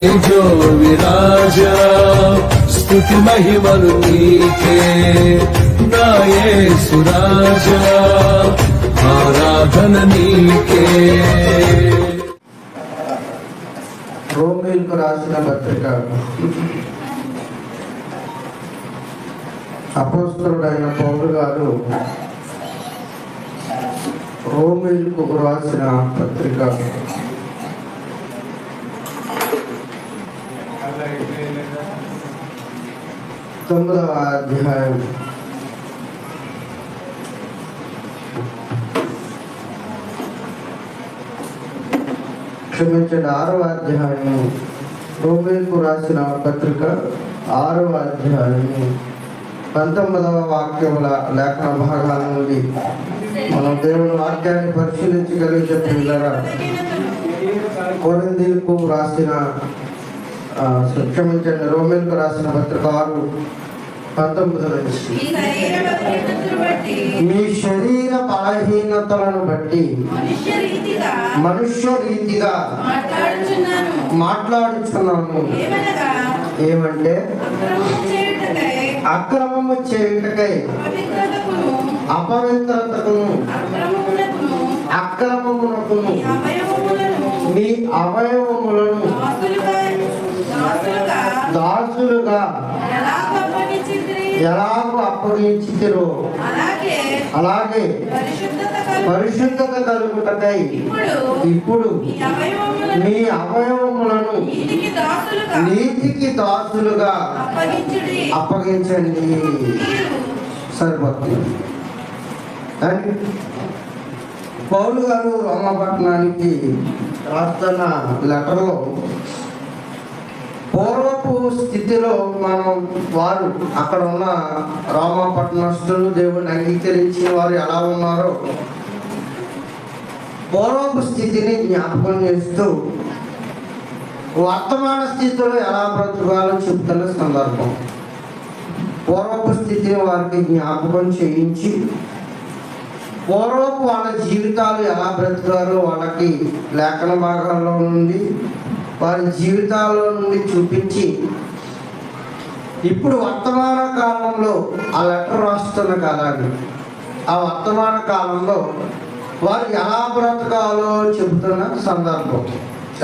जो विराजा स्तुति महिमनु नीके ना యేసు రాజా ఆరాధన నీకే. రోమీయులకు రాసిన పత్రిక అపోస్తలుడైన పౌలు గారు రోమీయులకు రాసిన పత్రిక 9వ అధ్యాయం క్షమించండి 6వ అధ్యాయం రోమీయులకు రాసిన పత్రిక 6వ అధ్యాయం 19వ వాక్యముల లేఖన భాగాల నుండి మనం దేవుని వాక్యాన్ని పరిశీలించగలిగే పిల్లరా కొరింథీయులకు రాసిన క్షమించండి రోమీయులకు రాసిన పత్రిక 6:19 మీ శరీర బలహీనతలను బట్టి మనుష్య రీతిగా మాట్లాడుచున్నాము. ఏమంటే అక్రమము చేయుటకై అపవిత్రతకును అక్రమమునకును మీ అవయవములను దాసులుగా ఎలాగో అప్పగించితిరో అలాగే పరిశుద్ధత కలుగుటకై ఇప్పుడు మీ అవయవములను నీతికి దాసులుగా అప్పగించండి. సరిపోతుంది. పౌలు గారు రోమపట్నానికి రాస్తున్న లెటర్లో పూర్వపు స్థితిలో వారు అక్కడ ఉన్న రోమపట్నస్తులు దేవుని అంగీకరించిన వారు ఎలా ఉన్నారో పూర్వపు స్థితిని జ్ఞాపకం చేస్తూ వర్తమాన స్థితిలో ఎలా బ్రతకాలో చెప్తున్న సందర్భం. పూర్వపు స్థితిని వారికి జ్ఞాపకం చేయించి పూర్వపు వాళ్ళ జీవితాలు ఎలా బ్రతికారో వాళ్ళకి లేఖన భాగాల్లో నుండి వారి జీవితాల్లో నుండి చూపించి ఇప్పుడు వర్తమాన కాలంలో ఆ లెటర్ రాస్తున్న కాలాన్ని ఆ వర్తమాన కాలంలో వారు ఎలా బ్రతకాలో చెబుతున్న సందర్భం.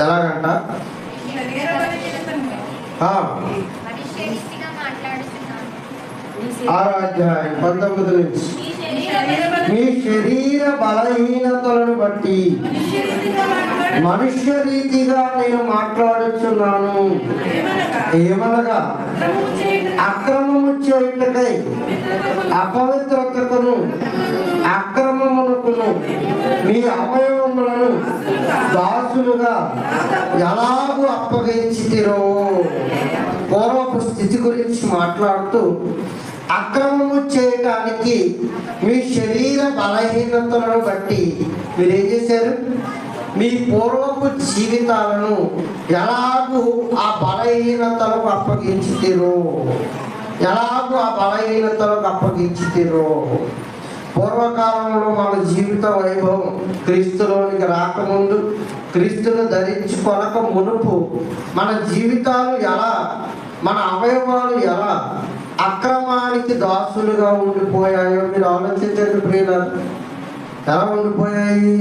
ఎలాగంట 6:19 నుంచి మీ శరీర బలహీనతలను బట్టి మనుష్య రీతిగా నేను మాట్లాడుచున్నాను. ఏమనగా అక్రమము చేయుటకై అపవిత్రతకును అక్రమమునకును మీ అవయవములను దాసులుగా ఎలాగూ అప్పగించితిరో. పూర్వపు స్థితి గురించి మాట్లాడుతూ అక్రమము చేయటానికి మీ శరీర బలహీనతలను బట్టి మీరు ఏం చేశారు? మీ పూర్వపు జీవితాలను ఎలాగూ ఆ బలహీనతలకు అప్పగించితిరో పూర్వకాలంలో మన జీవిత వైభవం క్రీస్తులోనికి రాకముందు, క్రీస్తును ధరించుకొనక మునుపు మన జీవితాలు ఎలా, మన అవయవాలు ఎలా అక్రమానికి దాసులుగా ఉండిపోయాయో మీరు ఆలోచించండి ప్రియులారా. ఎలా ఉండిపోయాయి?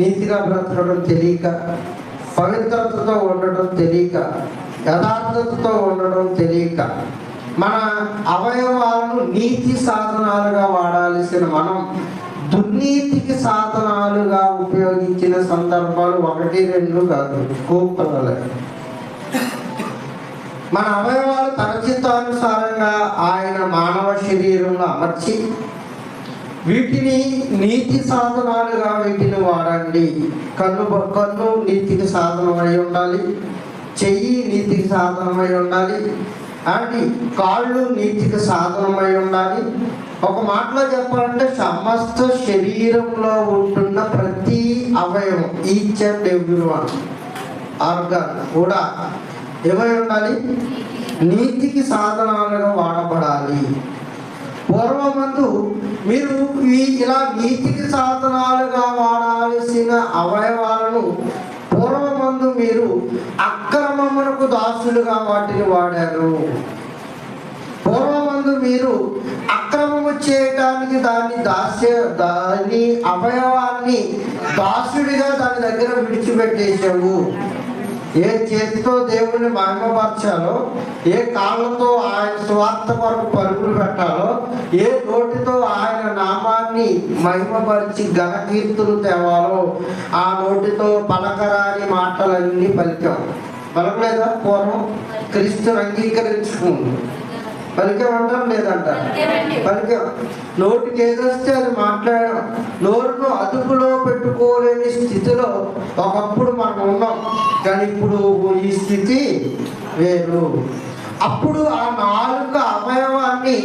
నీతిగా బ్రతకడం తెలియక, పవిత్రతతో ఉండడం తెలియక, యథార్థతతో ఉండడం తెలియక, మన అవయవాలను నీతి సాధనాలుగా వాడాల్సిన మనం దుర్నీతికి సాధనాలుగా ఉపయోగించిన సందర్భాలు 1-2 కాదు, కూపలే. మన అవయవాలు తన చిత్తానుసారంగా ఆయన మానవ శరీరంలో అమర్చి వీటిని నీతి సాధనాలుగా వీటిని వాడండి. కన్ను నీతికి సాధనమై ఉండాలి, చెయ్యి నీతికి సాధనమై ఉండాలి, అండి కాళ్ళు నీతికి సాధనమై ఉండాలి. ఒక మాటలో చెప్పాలంటే సమస్త శరీరంలో ఉంటున్న ప్రతి అవయవం, each and every one organ కూడా ఏమై ఉండాలి? నీతికి సాధనాలుగా వాడబడాలి. పూర్వమందు మీరు ఇలా నీతికి సాధనాలుగా వాడాల్సిన అవయవాలను పూర్వమందు పూర్వమందు మీరు అక్రమమునకు దాసులుగా వాటిని వాడారు. పూర్వమందు మీరు అక్రమము చేయటానికి దాని అవయవాన్ని దాసుడిగా దాని దగ్గర విడిచిపెట్టేశావు. ఏ చేతితో దేవుణ్ణి మహిమపరచాలో, ఏ కాళ్ళతో ఆయన స్వార్థ కొరకు పరుగులు పెట్టాలో, ఏ నోటితో ఆయన నామాన్ని మహిమపరిచి ఘనకీర్తులు తేవాలో ఆ నోటితో పలకరాని మాటలన్నీ పలకలేదా? పూర్వం క్రీస్తుని అంగీకరించుకుంది పలికేమంటాం లేదంటారు? పలికాం. నోటికి ఏదొస్తే అది మాట్లాడడం, నోరును అదుపులో పెట్టుకోలేని స్థితిలో ఒకప్పుడు మనం ఉన్నాం. కానీ ఇప్పుడు ఈ స్థితి వేరు. అప్పుడు ఆ నాలుక అవయవాన్ని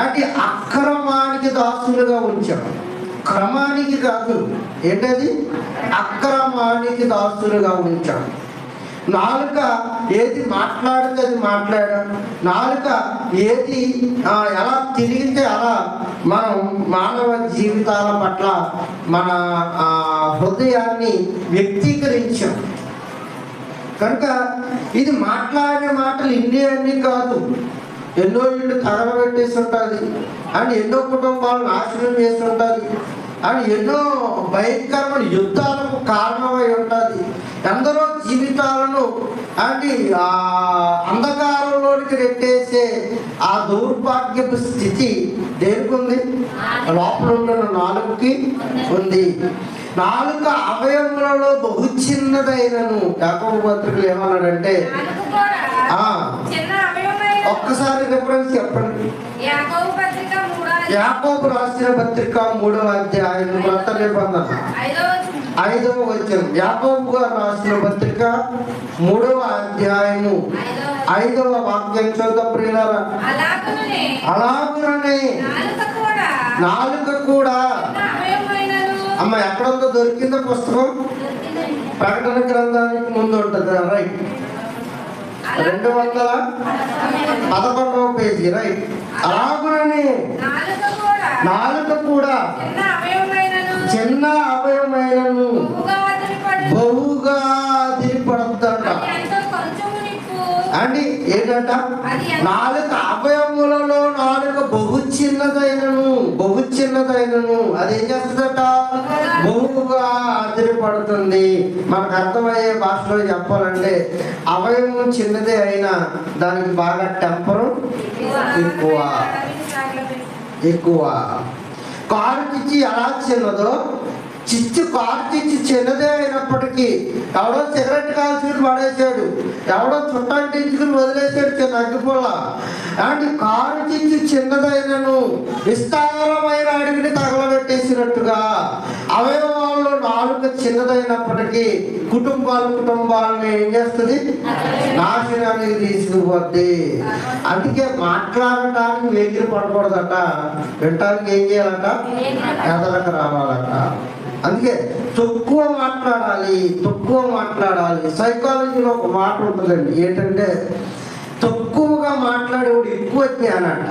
అంటే అక్రమానికి దాసులుగా ఉంచాం. క్రమానికి కాదు, ఏంటది? అక్రమానికి దాసులుగా ఉంచాం. నాలుక ఏది మాట్లాడితే అది మాట్లాడడం, నాలుక ఏది ఎలా తిరిగితే అలా మనం మానవ జీవితాల పట్ల మన హృదయాన్ని వ్యక్తీకరించాం. కనుక ఇది మాట్లాడే మాటలు అన్నీ కాదు. ఎన్నో ఇళ్ళు తగలబెట్టేసి ఉంటుంది అండ్ ఎన్నో కుటుంబాలు నాశనం చేసి ఉంటుంది అండ్ ఎన్నో భయంకరమైన యుద్ధాలకు కారణమై ఉంటుంది. ఎందరో జీవితాలను అంటే అంధకారంలోనికి నెట్టేసే ఆ దౌర్భాగ్యపు స్థితి దేనికి ఉంది? లోపల ఉన్న నాలుగుకి ఉంది. నాలుక అవయములలో బహు చిన్నదైనను. యాకోబు పత్రికలు ఏమన్నాడంటే, ఒక్కసారి రిఫరెన్స్ చెప్పండి. యాకోబు రాసిన పత్రిక 3వ అధ్యాయం కొత్త నిబంధన 5వ వచనం. యాకోబు గారు రాసిన పత్రిక 3వ అధ్యాయము 5వ వాక్యం చూద్దాం ప్రియులారా. అలాగుననే నాలుక కూడా అమ్మ ఎక్కడంతో దొరికిందో పుస్తకం ప్రకటన గ్రంథానికి ముందు ఉంటుంది, రైట్? 211వ page, right? అలాగుననే నాలుక కూడా చిన్న అవయవమైనను బహుగా అదిరిపడతాడ. అండి ఏంటంట? నాలుక అవయములలో నాలుక బహు చిన్నదైనను అదేం చేస్తుందట? బహుగా అదిరిపడుతుంది. మనకు అర్థమయ్యే భాషలో చెప్పాలంటే అవయవం చిన్నదే అయినా దానికి బాగా టెంపరు ఎక్కువ. కారు చిచ్చి ఎలా చిన్నదో, కారు చిచ్చి చిన్నదే అయినప్పటికీ ఎవడో సిగరెట్ కాల్చుకుని పడేసాడు, ఎవడో చుట్టాంటించుకుని వదిలేసాడు చిన్న అగ్గిపుల్ల. అంటే కారు చిచ్చి చిన్నదైనను విస్తారమైన అడిగిని తగలబెట్టేసినట్టుగా అవయవాల్లో నాలుక చిన్నదైనప్పటికీ కుటుంబాలను ఏం చేస్తుంది? నాశనానికి తీసుకుపోద్ది. అందుకే మాట్లాడటానికి వెగిరి పడకూడదట, వినటానికి ఏం చేయాలట? ఎదలకు రావాలట. అందుకే తక్కువ మాట్లాడాలి. సైకాలజీలో ఒక మాట ఉంటుందండి, ఏంటంటే తక్కువగా మాట్లాడేవాడు ఎక్కువ జ్ఞానంట.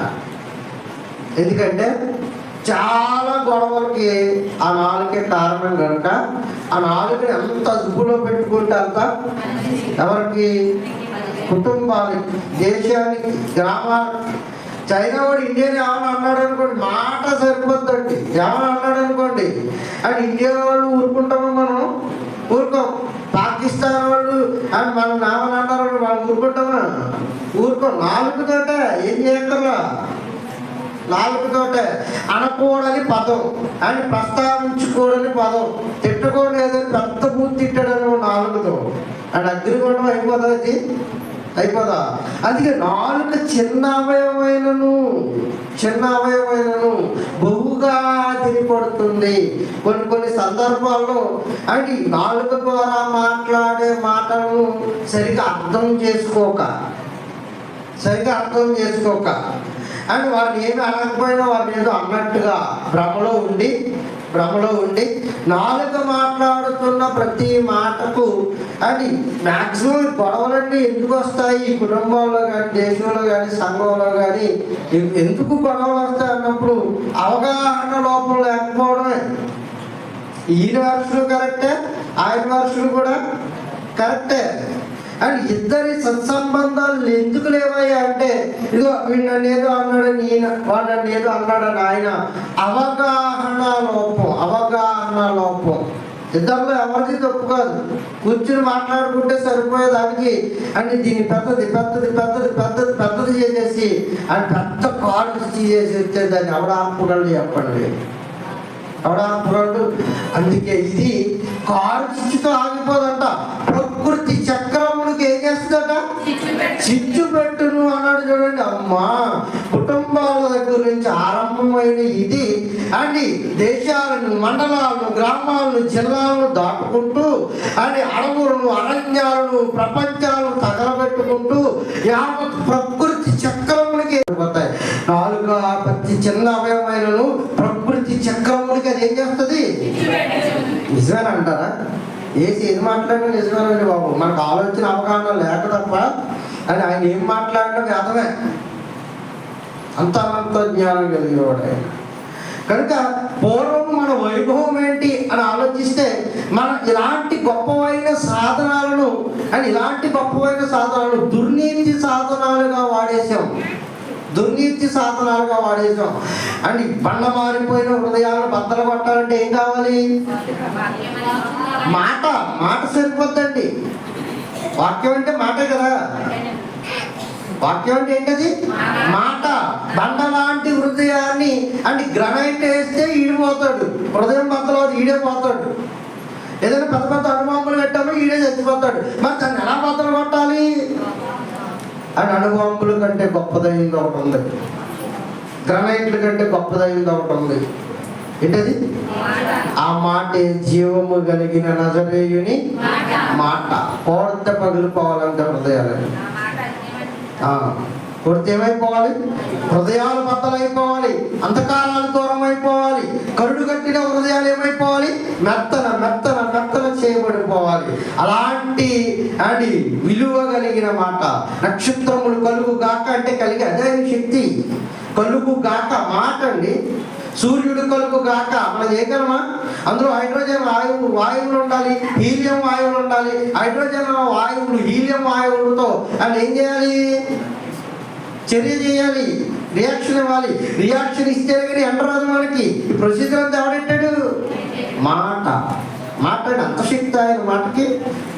ఎందుకంటే చాలా గొడవలకి ఆ నాలుకే కారణం కనుక ఆ నాలుగుని ఎంత అదుపులో పెట్టుకుంటే అంత ఎవరికి? కుటుంబానికి, దేశానికి, గ్రామానికి. చైనా వాడు ఇండియాని ఏమైనా అన్నాడు అనుకోండి, మాట సరిపోద్దండి. ఏమైనా అన్నాడు అనుకోండి అండ్ ఇండియా వాళ్ళు ఊరుకుంటామో మనం ఊరుకోం. పాకిస్తాన్ వాళ్ళు అండ్ మనం ఏమైనా అన్నారు వాళ్ళు ఊరుకుంటామా? ఊరుకోం. నాలుగుతోటే ఏం చేయక్కర్లా, నాలుగుతోటే అనకూడని పదం అని ప్రస్తావించుకోడని పదం, తిట్టుకోలేదని పెద్ద పూర్తి తిట్టాడని నాలుగుతో అండ్ అగ్రిగొండం అయిపోదా? అందుకే నాలుక చిన్న అవయవమైనను బహుగా తిరిగిపడుతుంది. కొన్ని సందర్భాల్లో అంటే నాలుక ద్వారా మాట్లాడే మాటలను సరిగా అర్థం చేసుకోక అండ్ వారిని ఏమి అనకపోయినా వారిని ఏదో అన్నట్టుగా భ్రమలో ఉండి నాలుక మాట్లాడుతున్న ప్రతి మాటకు అది మ్యాక్సిమం గొడవలన్నీ ఎందుకు వస్తాయి? ఈ కుటుంబంలో కానీ, దేశంలో కానీ, సంఘంలో కానీ ఎందుకు గొడవలు వస్తాయి అన్నప్పుడు అవగాహన లోపం లేకపోవడమే. ఈయన వర్షులు కరెక్టే, ఆయన వర్షులు కూడా కరెక్టే. అండ్ ఇద్దరి సత్సంబంధాలు ఎందుకు లేవయ్యా అంటే, ఇదిగో వీడు నన్ను ఏదో అన్నాడని ఈయన, వాడు నన్ను ఏదో అన్నాడని ఆయన. అవగాహన లోపం ఇద్దరిలో ఎవరిది తప్పు కాదు. కూర్చుని మాట్లాడుకుంటే సరిపోయేదానికి అంటే దీన్ని పెద్దది చేసేసి అని పెద్ద కాలు చేసి వచ్చే దాన్ని ఎవడాపగలడు చెప్పండి, ఎవడాపగలడు. అందుకే ఇది కారు చిచ్చుతో ఆగిపోదంట. ప్రకృతి చక్రమునికి ఏం చేస్తుందట, చిచ్చు పెట్టును అన్నాడు చూడండి. అమ్మా, కుటుంబాల దగ్గర నుంచి ఆరంభమైన ఇది అండి దేశాలను, మండలాలను, గ్రామాలను, జిల్లాలను దాటుకుంటూ అని అడవులను, అరణ్యాలను, ప్రపంచాలను తగలబెట్టుకుంటూ యావత్ ప్రకృతి చక్రమునికి పోతాయి. నాలుక ప్రతి చిన్న అవయవమైనను ప్రకృతి చక్రమునికి అది ఏం చేస్తుంది? నిజమేనా అంటారా? ఏది మాట్లాడినా నిజమేనండి బాబు. మనకు ఆలోచన అవగాహన లేక తప్ప అని ఆయన ఏం మాట్లాడినా వేదమే. అంత జ్ఞానం కలిగేవాడు ఆయన. కనుక పూర్వం మన వైభవం ఏంటి అని ఆలోచిస్తే మనం ఇలాంటి గొప్పవైన సాధనాలను దుర్నీతి సాధనాలుగా వాడేసాం. అండ్ బండ మారిపోయిన హృదయాలను బద్దలు కొట్టాలంటే ఏం కావాలి? మాట సరిపోద్దండి. వాక్యం అంటే మాటే కదా. వాక్యం అంటే ఏంటది? మాట. బండ లాంటి హృదయాన్ని అంటే గ్రనైట్ వేస్తే ఈడిపోతాడు, హృదయం బద్దలు ఈడే పోతాడు. ఏదైనా పెద్ద పెద్ద అణుబాంబులు పెట్టామో ఈడే చచ్చిపోతాడు. మరి దాన్ని ఎలా బద్దలు కొట్టాలి? అని అణుబాంబుల కంటే గొప్పదైంది ఒకటి ఉంది, గ్రనైట్ల కంటే గొప్పదైంది ఒకటి ఉంది. ఏంటది? ఆ మాటే జీవము కలిగిన నజరేయుని మాట. కోర్త పగిలిపోవాలంటే హృదయాలని కొడితే ఏమైపోవాలి? హృదయాలు బద్దలైపోవాలి, అంధకారాలు దూరం అయిపోవాలి, కరుడు కట్టిన హృదయాలు ఏమైపోవాలి? మెత్తన చేయబడిపోవాలి. అలాంటి అది విలువ కలిగిన మాట. నక్షత్రములు కలుగు గాక అంటే కలిగి అదే శక్తి. కలుగు గాక మాట అండి. సూర్యుడు కలుగు గాక మనం చేయగలమా? అందులో హైడ్రోజన్ వాయువులు ఉండాలి, హీలియం వాయువులు ఉండాలి. హైడ్రోజన్ వాయువులు, హీలియం వాయువులతో అని ఏం చేయాలి? చర్య చేయాలి, రియాక్షన్ ఇవ్వాలి. రియాక్షన్ ఇస్తే కానీ ఎండరాదు మనకి. ఈ ప్రొసీజర్ అంతా ఎవడెట్టాడు? మాట అంత శక్తి ఆయన మాటకి.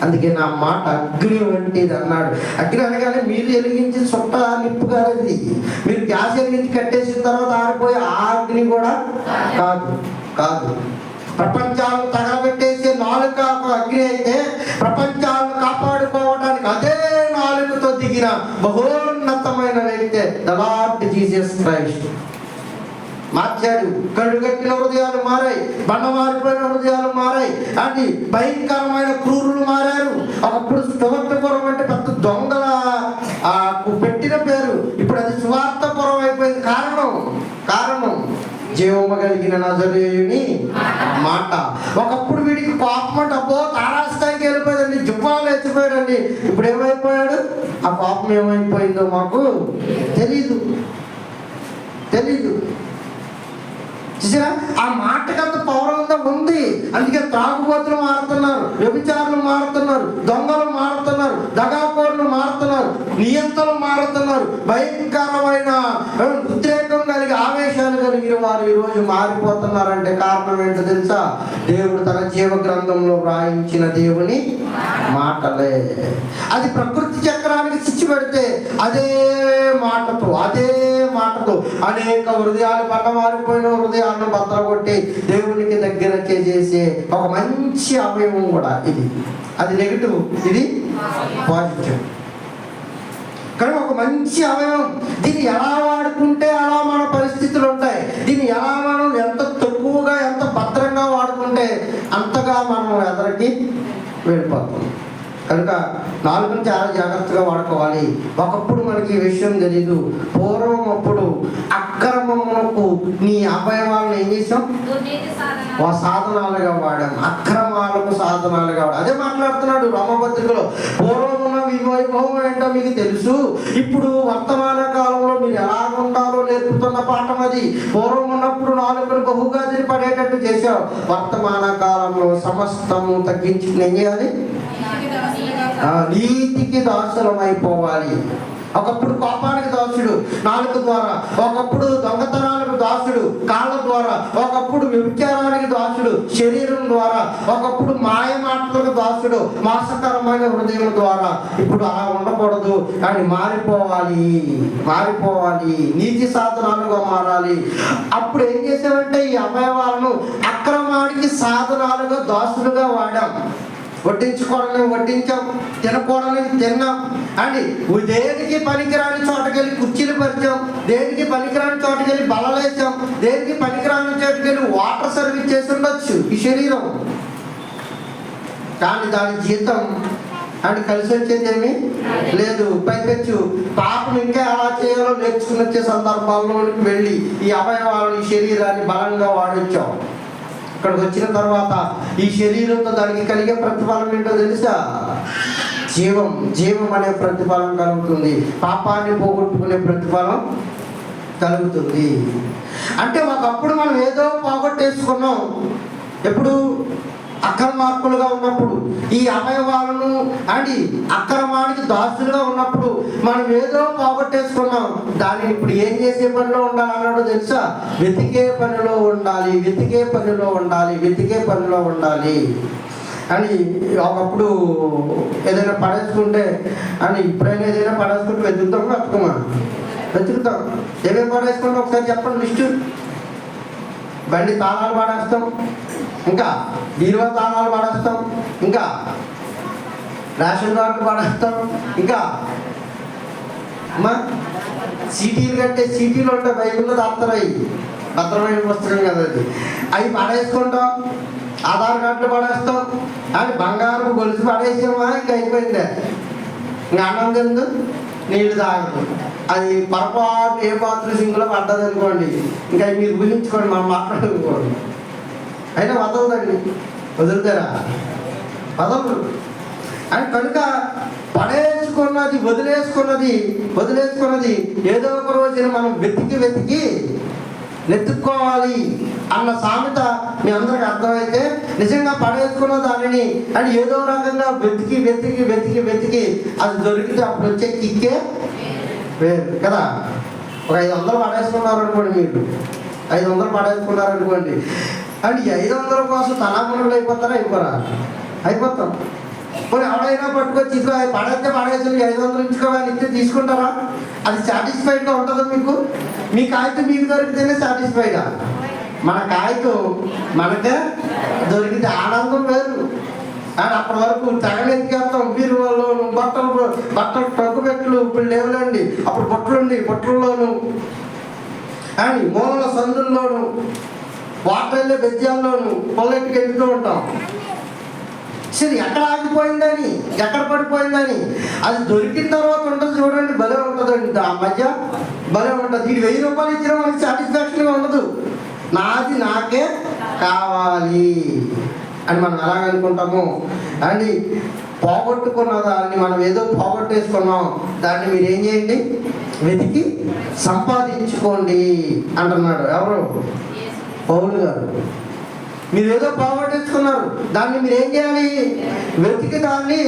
అందుకే నా మాట అగ్ని వంటిది అన్నాడు. అగ్ని అనగానే మీరు వెలిగించి చుట్ట నిప్పు కాదు. మీరు గ్యాస్ వెలిగించి కట్టేసిన తర్వాత ఆరిపోయి ఆ అగ్ని కూడా కాదు. ప్రపంచాలను తగలబెట్టేసే నాలుక అగ్ని అయితే ప్రపంచాలను కాపాడుకోవడానికి అదే నాలుకతో దిగిన బహోన్నతమైన వ్యక్తి ద లార్డ్ జీసస్ క్రైస్ట్. మార్చాడు. కడుగట్టిన హృదయాలు మారాయి, బండ మారిపోయిన హృదయాలు మారాయి. అది భయంకరమైన క్రూరులు మారారు. ఒకప్పుడు సువార్తపురం అంటే పెద్ద దొంగల పెట్టిన పేరు, ఇప్పుడు అది సువార్తపురం అయిపోయింది. కారణం జీవము కలిగిన నజరేయుని మాట. ఒకప్పుడు వీడికి కోపం అంటే అబ్బో తారాస్థాయికి వెళ్ళిపోయాడండి, జుబ్బాలు ఎత్తిపోయాడండి. ఇప్పుడు ఏమైపోయాడు? ఆ కోపం ఏమైపోయిందో మాకు తెలీదు. చూసారా? ఆ మాటకంత పౌరంగా ఉంది. అందుకే త్రాగుబోతులు మారుతున్నారు, వ్యభిచారులు మారుతున్నారు, దొంగలు మారుతున్నారు, దగాకోరులు మారుతున్నారు, నియంత్రణలు మారుతున్నారు. భయంకరమైన ఉద్రేకం కలిగి ఆవేశాలు కలిగిన వారు ఈరోజు మారిపోతున్నారంటే కారణం ఏంటో తెలుసా? దేవుడు తన జీవ గ్రంథంలో వ్రాయించిన దేవుని మాటలే. అది ప్రకృతి చక్రానికి చిచ్చు పెడితే అదే మాటతో అనేక హృదయాలు బండ మారిపోయిన హృదయాలను బద్దలు కొట్టి దేవునికి దగ్గర చేసే ఒక మంచి అవయవం కూడా ఇది. అది నెగిటివ్, ఇది పాజిటివ్. కానీ ఒక మంచి అవయవం. దీన్ని ఎలా వాడుకుంటే అలా మన పరిస్థితులు ఉంటాయి. దీన్ని ఎలా మనం ఎంత తక్కువగా, ఎంత భద్రంగా వాడుకుంటే అంతగా మనం ఎదరికి వెళ్ళిపోతాం. కనుక నాలుగుని చాలా జాగ్రత్తగా వాడుకోవాలి. ఒకప్పుడు మనకి ఈ విషయం తెలీదు. పూర్వం అప్పుడు అక్రమమునకు నీ అవయవాలను ఏం చేసాం? సాధనాలుగా వాడాం. అక్రమాలకు సాధనాలుగా వాడాం. అదే మాట్లాడుతున్నాడు రోమపత్రికలో. పూర్వం ఉన్న వైభవం ఏంటో మీకు తెలుసు, ఇప్పుడు వర్తమాన కాలంలో మీరు ఎలా ఉండాలో నేర్పుతున్న పాఠం అది. పూర్వం ఉన్నప్పుడు నాలుగులు బహుగా పడేటట్టు చేశావు. వర్తమాన కాలంలో సమస్తము తగ్గించి ఏం చేయాలి? నీతికి దాసులమైపోవాలి. ఒకప్పుడు కోపానికి దాసుడు నాలుక ద్వారా, ఒకప్పుడు దొంగతనాలకు దాసుడు కాళ్ళ ద్వారా, ఒకప్పుడు వ్యభిచారానికి దాసుడు శరీరం ద్వారా, ఒకప్పుడు మాయ మాటలకు దాసుడు మోసకరమైన హృదయం ద్వారా. ఇప్పుడు అలా ఉండకూడదు కానీ మారిపోవాలి, నీతి సాధనాలుగా మారాలి. అప్పుడు ఏం చేసామంటే ఈ అవయవాలను అక్రమానికి సాధనాలుగా దాసులుగా వాడాం. వడ్డించుకోవడానికి వడ్డించాం, తినకూడదని తిన్నాం అని దేనికి పనికిరాని చోటకెళ్ళి కుర్చీలు పరిచాం, దేనికి పనికిరాని చోటకెళ్ళి బలలేసాం, దేనికి పనికిరాని చోటకెళ్ళి వాటర్ సర్వీస్ చేసి ఉండొచ్చు ఈ శరీరం. కానీ దాని జీతం అని కలిసి వచ్చేదేమీ లేదు. పైపెచ్చు పాపం ఇంకా ఎలా చేయాలో నేర్చుకుని వచ్చే సందర్భాల్లోనికి వెళ్ళి ఈ అవయవాలను ఈ శరీరాన్ని బలంగా వాడించాం. ఇక్కడికి వచ్చిన తర్వాత ఈ శరీరంతో దానికి కలిగే ప్రతిఫలం ఏంటో తెలుసా? జీవం అనే ప్రతిఫలం కలుగుతుంది, పాపాన్ని పోగొట్టుకునే ప్రతిఫలం కలుగుతుంది. అంటే ఒకప్పుడు మనం ఏదో పోగొట్టేసుకున్నాం. ఎప్పుడు? అక్రమార్కులుగా ఉన్నప్పుడు, ఈ అవయవాలను అని అక్రమానికి దాసులుగా ఉన్నప్పుడు మనం ఏదో పోగొట్టేసుకున్నాం. దానిని ఇప్పుడు ఏం చేసే పనిలో ఉండాలన్నాడో తెలుసా? వెతికే పనిలో ఉండాలి అని. ఒకప్పుడు ఏదైనా పడేసుకుంటే అని, ఇప్పుడైనా ఏదైనా పడేసుకుంటే వెతుకుతాం. ఏమేమి పడేసుకుంటే ఒకసారి చెప్పండి లిస్టు. బండి తాళాలు పడేస్తాం, ఇంకా బీరువా తాళాలు పడేస్తాం, ఇంకా రేషన్ కార్డులు పడేస్తాం, ఇంకా అమ్మా సీటీలు కట్టే సీటీలు ఉంటాయి, బైబిల్లో దాస్తాయి, భద్రమైన పుస్తకం కదా అది, అవి పడేసుకుంటాం. ఆధార్ కార్డులు పడేస్తాం, అది బంగారం గొలుసు పడేసామా ఇంకా అయిపోయింది. ఇంకా అన్నం తిందు, నీళ్ళు తాగదు. అది పొరపాటు ఏ పాత్ర సింగులో పడ్డది అనుకోండి, ఇంకా మీరు గురించుకోండి, మనం మాట్లాడుకోండి. అయినా వదలదండి, వదులుతారా? వదలరు. అని కనుక వదిలేసుకున్నది ఏదో ఒక రోజున మనం వెతికి నెత్తుక్కోవాలి అన్న సామెత మీ అందరికి అర్థమైతే, నిజంగా పడేసుకున్న దానిని అని ఏదో రకంగా వెతికి అది దొరికితే అప్పుడు వచ్చే కిక్కే వేరు కదా. ఒక 500 పడేసుకున్నారనుకోండి, మీరు 500 పడేసుకున్నారనుకోండి అని 500 కోసం తనామనులు అయిపోతాం. పోనీ ఎవడైనా పట్టుకొచ్చి ఇదిగో పడేసి 500 ఉంచుకోవాలి ఇస్తే తీసుకుంటారా? అది సాటిస్ఫైడ్గా ఉంటుందా మీకు? మీ కాగితం మీకు దొరికితేనే సాటిస్ఫైడా? మన కాగితం మనకే దొరికితే ఆనందం వేరు. అండ్ అప్పటి వరకు తెగలెత్తికేస్తాం. బీరువాల్లోను బట్టలు టొక్కు పెట్లు ఇప్పుడు లేవులండి, అప్పుడు బొట్టల్లోను అని మూలల సందుల్లోను వాటర్ వెళ్ళే బెజ్జాల్లోను పొల్లెట్టుకు వెళ్తూ ఉంటాం. సరే ఎక్కడ ఆగిపోయిందని, ఎక్కడ పడిపోయిందని అది దొరికిన తర్వాత ఉంటుంది చూడండి, భలే ఉంటుందండి. ఆ మధ్య భలే ఉంటుంది. ఇది 1000 రూపాయలు ఇచ్చినా మనకి సాటిస్ఫాక్షన్గా ఉండదు. నాకే కావాలి అని మనం ఎలాగనుకుంటాము అండి. పోగొట్టుకున్న దాన్ని మనం ఏదో పోగొట్టేసుకున్నాం, దాన్ని మీరు ఏం చేయండి? వెతికి సంపాదించుకోండి అంటున్నాడు. ఎవరు? పౌలు గారు. మీరు ఏదో పోగొట్టేసుకున్నారు, దాన్ని మీరు ఏం చేయాలి? వెతికి దాన్ని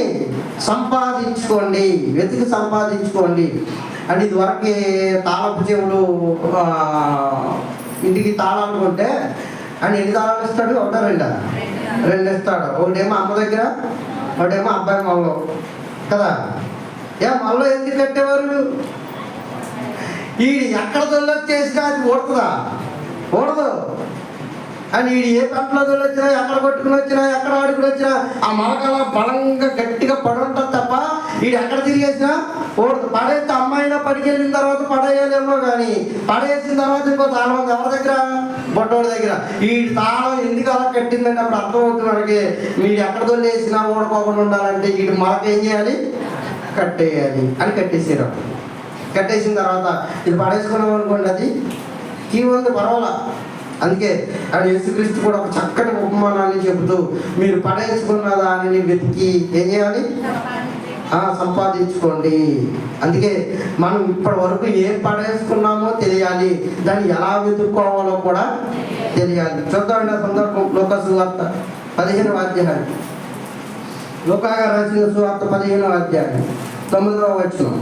సంపాదించుకోండి అని. ఇదివరకు తాళపు చెవులు ఇంటికి తాళాలు కొంటే అని ఎన్ని తాళాలు ఇస్తాడు? 1 2 ఇస్తాడు. ఒకటేమో అమ్మ దగ్గర, ఒకటేమో అబ్బాయి మొల్లో కదా. మొల్లో ఎందుకు కట్టేవారు? వీడు ఎక్కడ దొల్లొచ్చేసినా అది ఓడదు అని. వీడు ఏ పంటలో దొల్లొచ్చినా, ఎక్కడ కొట్టుకుని వచ్చినా, ఎక్కడ ఆడుకుని వచ్చినా ఆ మొలకల బలంగా గట్టిగా పడి ఉంటుంది తప్ప వీడు ఎక్కడ తిరిగేసినా ఓడదు. పడేస్తే అమ్మాయినా పడికెళ్ళిన తర్వాత పడేయాలేమో, కానీ పడేసిన తర్వాత ఇంకో తాళం ఉంది ఎవరి దగ్గర? బొట్టోడి దగ్గర. ఈ తాళం ఎందుకు అలా కట్టిందంటే అప్పుడు అర్థమవుతుంది మనకి. మీరు ఎక్కడ దొల్లేసినా ఓడుకోకుండా ఉండాలంటే వీడు మొలక ఏం చేయాలి? కట్టేయాలి అని కట్టేసారు. కట్టేసిన తర్వాత ఇది పడేసుకున్నాం అనుకోండి, అది కీ ఉంది పర్వాలా. అందుకే అది యేసుక్రీస్తు కూడా ఒక చక్కటి ఉపమానాన్ని చెబుతూ మీరు పడేసుకున్న దానిని వెతికి ఏం చేయాలి? సంపాదించుకోండి. అందుకే మనం ఇప్పటి వరకు ఏం పడేసుకున్నామో తెలియాలి, దాన్ని ఎలా వెతుక్కోవాలో కూడా తెలియాలి. చూద్దామండి ఆ సందర్భం. లూకా సువార్త 15వ అధ్యాయం లూకా గారు రాసిన సువార్త 15వ అధ్యాయం 9వ వచనం.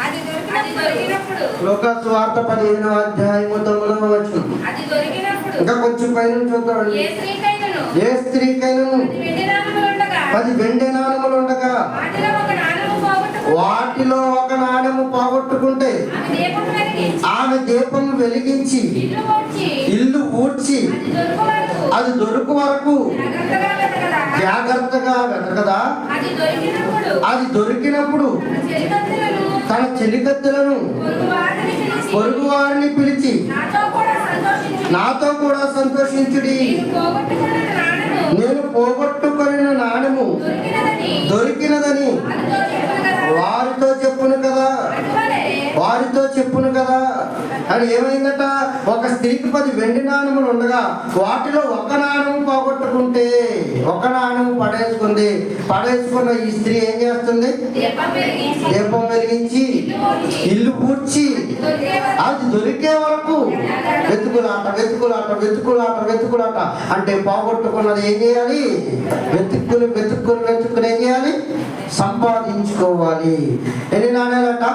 అది దొరికినప్పుడు లూకా సువార్త 15వ అధ్యాయం 9వ వచనం. అది దొరికినప్పుడు ఇంకా కొంచెం పైన చూద్దామండి. ఏ స్త్రీకైనను ఏ స్త్రీకైనను 10 వెండి నాణెములు ఉండగా 10 వెండి నాణెములు ఉండగా వాటిలో ఒక నాణెము పోగొట్టుకుంటే వాటిలో ఒక నాణెము పోగొట్టుకుంటే ఆమె దీపం వెలిగించి ఆమె దీపం వెలిగించి ఇల్లు ఊడ్చి ఇల్లు ఊడ్చి అది దొరుకు వరకు జాగ్రత్తగా వెతకదా అది దొరికినప్పుడు తన చెలికత్తెలను పొరుగు వారిని పిలిచి నాతో కూడా సంతోషించుడి, నేను పోగొట్టుకొనిన నాణెము దొరికినదని వారితో చెప్పును కదా, వారితో చెప్పును కదా అని. ఏమైందట, ఒక స్త్రీకి 10 వెండి నాణెములు ఉండగా వాటిలో ఒక నాణెము పోగొట్టుకుంటే ఒక నాణెము పడేసుకున్న ఈ స్త్రీ ఏం చేస్తుంది? దీపం వెలిగించి ఇల్లు పూడ్చి అది దొరికే వరకు వెతుకులాట. అంటే పోగొట్టుకున్నది ఏం చేయాలి? వెతుక్కుని ఏం చేయాలి? సంపాదించుకోవాలి. ఎన్ని నాణ్యాలట?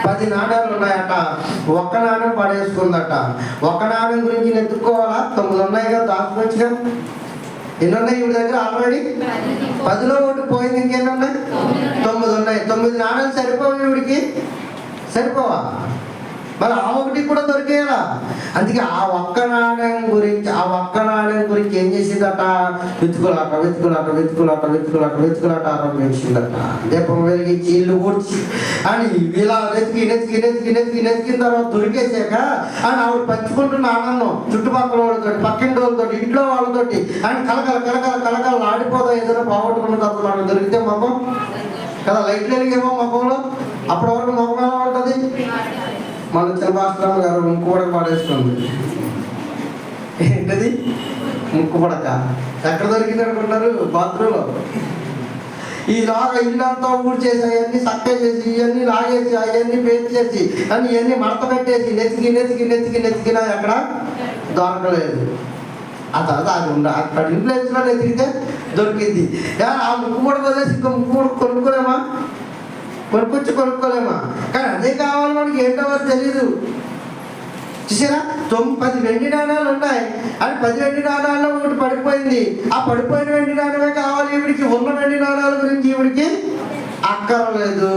10 నాణ్యాలు ఉన్నాయట. ఒక్క నాణ్యం పడేసుకుందట. ఒక నాణ్యం గురించి వెతుక్కోవాలా? 9 ఉన్నాయి కదా, దాచుకోవచ్చుగా. ఎన్ని ఉన్నాయి ఈవిడ దగ్గర? ఆల్రెడీ 10లో ఒకటి పోయింది. ఇంకెన్ని ఉన్నాయి? 9 ఉన్నాయి. 9 నాణ్యాలు సరిపోవు ఈవిడికి? సరిపోవా? మరి ఆ ఒకటి కూడా దొరికేయాలా? అందుకే ఆ ఒక్క నాణ్యం గురించి ఏం చేసిందట? వెతుకులాట ఆరంభించిందట. దీపం వెలిగించి ఇల్లు ఊడ్చి అని ఇలా నెతికిన తర్వాత దొరికేసాక అని ఆవిడ పంచుకుంటున్న ఆనందం చుట్టుపక్కల వాళ్ళతోటి, పక్కింటి వాళ్ళతోటి, ఇంట్లో వాళ్ళతోటి అని కలకల ఆడిపోదా. ఏదైనా పోగొట్టుకున్న తర్వాత మనకు దొరికితే మొఖం కదా, లైట్లు వెలిగేమో మొఖంలో. అప్పటి వరకు మొఖం ఎలా ఉంటుంది? మన చిన్నభాస్కరరావు గారు ముక్కు పడక పాడేసుకుంది. ఏంటది? ముక్కు పడక ఎక్కడ దొరికింది అనుకుంటారు? బాత్రూంలో. ఈలాగా ఇల్లంతా ఊడ్చేసి అవన్నీ చక్క చేసి ఇవన్నీ లాగేసి అవన్నీ పేస్ట్ చేసి అని ఇవన్నీ మడత పెట్టేసి నెతికినా ఎక్కడ దొరకలేదు. ఆ తర్వాత అది అక్కడ ఇంట్లో నెతికితే దొరికింది. ఆ ముక్కు పడక వదిలేసి ఇంకో ముక్కు పడక కొనుక్కోలేమా? కానీ అదే కావాలి మనకి. ఏంటో వారు తెలీదు. చూసారా, 10 వెండి నాణాలు ఉన్నాయి అని 10 వెండి నాణాల్లో ఒకటి పడిపోయింది. ఆ పడిపోయిన వెండి నాణ్యమే కావాలి ఈవిడికి. ఉన్న వెండి నాణాల గురించి ఈవిడికి అక్కర్లేదు.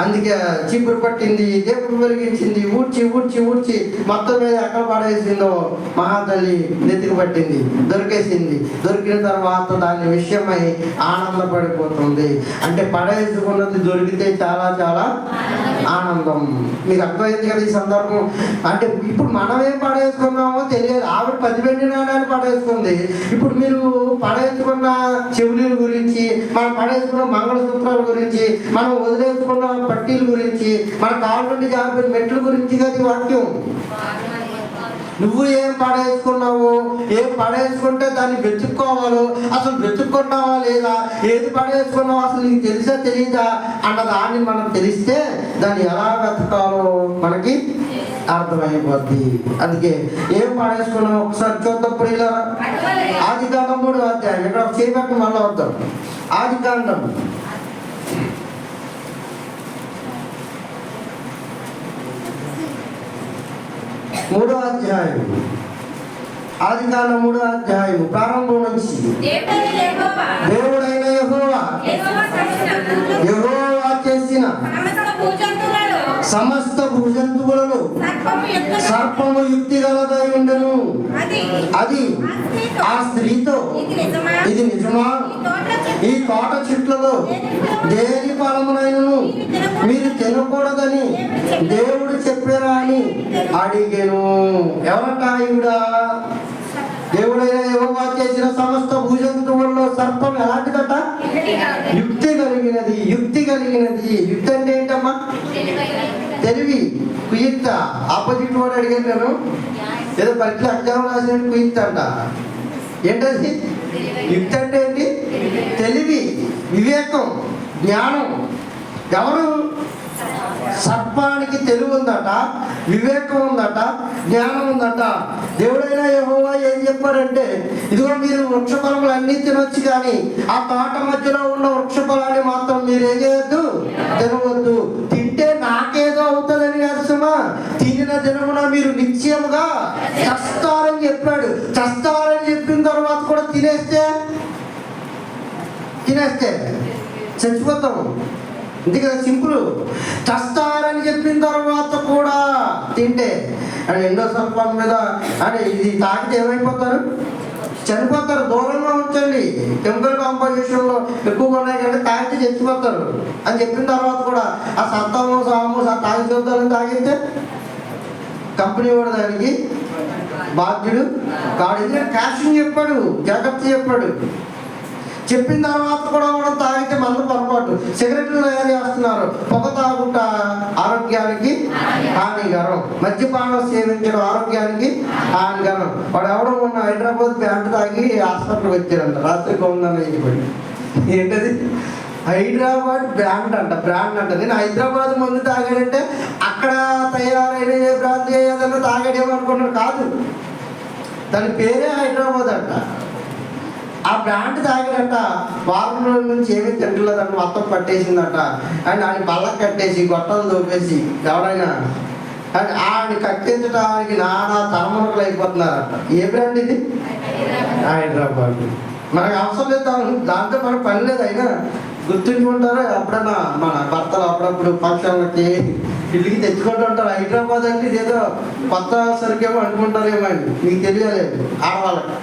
అందుకే చీపురు పట్టింది, దీపం వెలిగించింది, ఊడ్చి మొత్తం మీద ఎక్కడ పడేసిందో మహాతల్లి నెత్తికి పట్టింది, దొరికేసింది. దొరికిన తర్వాత దాని విషయమై ఆనందపడిపోతుంది. అంటే పడేసుకున్నది దొరికితే చాలా ఆనందం. మీకు అర్థమైంది కదా ఈ సందర్భం. అంటే ఇప్పుడు మనం ఏం పడేసుకున్నామో తెలియదు. ఆవిడ 10 వెండి నాణాలు పడేసుకుంది. ఇప్పుడు మీరు పడేసుకున్న చెవుల గురించి, మనం పడేసుకున్న మంగళసూత్రాల గురించి, మనం వదిలేసుకున్న పట్టీల గురించి, మన కాళ్ళ నుండి జారిపోయిన మెట్ల గురించి కదా వాక్యం. నువ్వు ఏం పడేసుకున్నావు, ఏం పడేసుకుంటే దాన్ని వెతుక్కోవాలో, అసలు వెతుక్కుంటావా లేదా, ఏది పడేసుకున్నావు అసలు నీకు తెలుసా తెలీదా అన్న దాన్ని మనం తెలిస్తే దాన్ని ఎలా వెతకాలో మనకి అర్థమైపోద్ది. అందుకే ఏం పడేసుకున్నావు ఒకసారి చూద్దాం. ప్రియులారా, ఆదికాండం 3వ అధ్యాయం. ఇక్కడ చేయబట్టి మళ్ళీ వద్దాం. ఆదికాండం 3వ అధ్యాయం. ఆదికాండం 3వ అధ్యాయం ప్రారంభం నుంచి. దేవుడైన యెహోవా చేసిన సమస్త భూజంతువులలో సర్పము యుక్తి గలదై ఉండెను. అది ఆ స్త్రీతో, ఇది నిజమా? ఈ తోట చెట్లలో దేని ఫలమునైనను మీరు తినకూడదని దేవుడు చెప్పారా అని అడిగెను. ఎవరట ఈవిడ? దేవుడైన యెహోవా చేసిన సమస్త భూజంతువుల్లో సర్పం ఎలాంటిదట? యుక్తి కలిగినది. యుక్తి అంటే ఏంటమ్మా? తెలివి, కుయుక్త. ఆపోజిట్ వాడు అడిగాను నేను. ఏదో పరీక్ష ఎగ్జామ్ రాసినట్టు కుయుక్త అంట. ఏంటది? యుక్తి అంటే ఏంటి? తెలివి, వివేకం, జ్ఞానం. ఎవరు? సర్పానికి తెలివి ఉందట, వివేకం ఉందట, జ్ఞానం ఉందట. దేవుడైన యెహోవా ఏం చెప్పాడంటే, ఇదిగో మీరు వృక్ష ఫలములు అన్నీ తినొచ్చు, కానీ ఆ తోట మధ్యలో ఉన్న వృక్ష ఫలాన్ని మాత్రం మీరు ఏం చేయొద్దు, తినవద్దు. తింటే నాకేదో అవుతుందని కాదు సుమా, తినిన దినమున మీరు నిశ్చయముగా చస్తారని చెప్పాడు. చస్తారని చెప్పిన తర్వాత కూడా తినేస్తే చచ్చిపోతాము. ఇంతే కదా, సింపుల్. చస్తారని చెప్పిన తర్వాత కూడా తింటే అంటే ఎన్నో సర్పాల మీద అంటే ఇది తాగితే ఏమైపోతారు, చనిపోతారు. దూరంగా ఉంచండి, కెమికల్ కాంపోజిషన్లో ఎక్కువగా ఉన్నాయి కంటే తాగితే చచ్చిపోతారు అని చెప్పిన తర్వాత కూడా ఆ సత్తము సాము తాగి చూద్దామని తాగితే కంపెనీ కూడా దానికి బాధ్యుడు కాడు. ఎందుకంటే క్యాషింగ్ చెప్పాడు, జాగ్రత్త చెప్పాడు. చెప్పిన తర్వాత కూడా మనం తాగితే మందు పొరపాటు. సిగరెట్లు తయారు చేస్తున్నారు, పొగ తాగుట ఆరోగ్యానికి హానికరం. మద్యపానం సేవించడం ఆరోగ్యానికి హానికరం. వాడు ఎవడో ఉన్న హైదరాబాద్ బ్యాండ్ తాగి హాస్పిటల్కి వచ్చారంట, రాత్రి కొందని చెప్పండి. ఏంటది హైదరాబాద్ బ్రాండ్ అంట. నేను హైదరాబాద్ మందు తాగాడంటే అక్కడ తయారైన ఏ బ్రాండ్ ఏదన్నా తాగాడేమనుకున్నాడు, కాదు. దాని పేరే హైదరాబాద్ అంట. ఆ బ్రాండ్ తాగినట్ట వారం రోజుల నుంచి ఏమీ తింటలేదంట, మొత్తం పట్టేసిందట. అండ్ ఆయన బళ్ళకి కట్టేసి గొట్టలు దోపేసి ఎవరైనా అండ్ ఆయన కట్టించడానికి నానా తలమునకలు అయిపోతున్నారట. ఏ బ్రాండ్ ఇది? హైదరాబాద్. మనకు అవసరం లేదు, దాంతో మనకు పని లేదు. అయినా గుర్తుంచుకుంటారు. ఎప్పుడన్నా మన భర్తలు అప్పుడప్పుడు ఫంక్షన్లకి ఇల్లుకి తెచ్చుకుంటూ ఉంటారు. హైదరాబాద్ అంటే ఇదేదో కొత్త సరికేమో అనుకుంటారేమో అండి, మీకు తెలియలేదు ఆడవాళ్ళకి.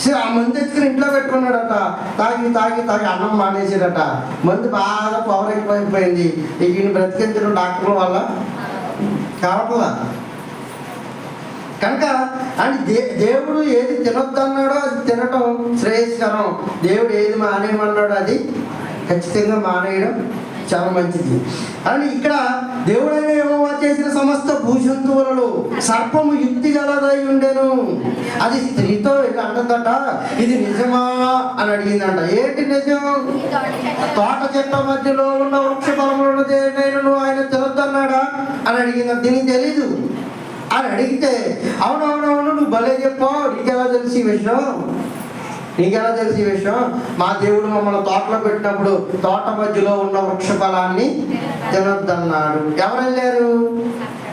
సరే ఆ మందు తెచ్చుకుని ఇంట్లో పెట్టుకున్నాడట. తాగి తాగి తాగి అన్నం మానేసాడట. మందు బాగా పవర్ ఎక్కువైపోయింది. ఈయన బ్రతికించడం డాక్టర్ల వల్ల కావట్లా. కనుక అని దేవుడు ఏది తినొద్దన్నాడో అది తినటం శ్రేయస్కరం. దేవుడు ఏది మానేయమన్నాడో అది ఖచ్చితంగా మానేయడం చాలా మంచిది. అని ఇక్కడ దేవుడైన యెహోవా చేసిన సమస్త భూజంతువులలో సర్పము యుక్తి గలదై ఉండెను. అది స్త్రీతో ఇలా అంటుందట, ఇది నిజమా అని అడిగిందంట. ఏంటి నిజం? తోట చెట్ల మధ్యలో ఉన్న వృక్ష ఫలములను దేనైనను ఆయన తినొద్దన్నాడా అని అడిగిందంట. దీనికి తెలీదు అని అడిగితే, అవునవునవును నువ్వు భలే చెప్పావు, నీకెలా తెలిసి విషయం, నీకెలా తెలిసి విషయం? మా దేవుడు మమ్మల్ని తోటలో పెట్టినప్పుడు తోట మధ్యలో ఉన్న వృక్ష ఫలాన్ని తినొద్దన్నాడు. ఎవరు వెళ్ళారు?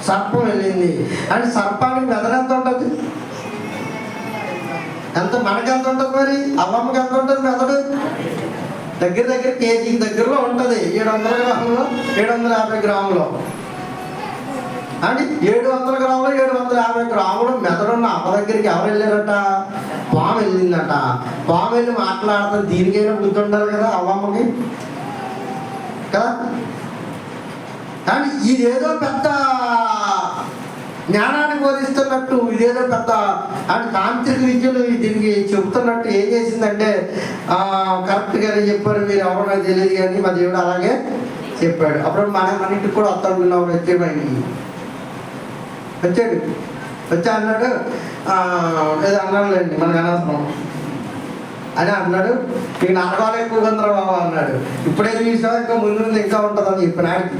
సర్పం వెళ్ళింది. అంటే సర్పానికి మెదడు ఎంత ఉంటుంది? ఎంత మనకెంత ఉంటుంది? మరి అవ్వమ్మకి ఎంత ఉంటుంది మెదడు? దగ్గర కేజీకి దగ్గరలో ఉంటుంది. 700 గ్రాములు 750 గ్రాములు అంటే 700 గ్రాములు 750 గ్రాములు మెదడున్న అమ్మ దగ్గరికి ఎవరు వెళ్ళారట? పాము వెళ్ళిందట. పాము వెళ్ళి మాట్లాడుతుంది. దీనికైనా బుద్ధి ఉండాలి కదా అవ్వమ్మకి కదా. కానీ ఇదేదో పెద్ద జ్ఞానాన్ని బోధిస్తున్నట్టు, ఇదేదో పెద్ద అంటే తాంత్రిక విద్యలు దీనికి చెబుతున్నట్టు ఏం చేసిందంటే, కరెక్ట్గానే చెప్పారు, మీరు ఎవరో నాకు తెలియదు కానీ మా దేవుడు అలాగే చెప్పాడు. అప్పుడు మన ఇంటికి కూడా వస్తాడు. వచ్చా అన్నాడు, ఏదో అన్నాడులేండి మనకు అనవసరం అని అన్నాడు. నీకు నరకాలు ఎక్కువ ఉందరా బాబా అన్నాడు. ఇప్పుడే చూసావు, ఇంకా ముందు ఇంకా ఉంటుందని చెప్పిన ఆయనకి.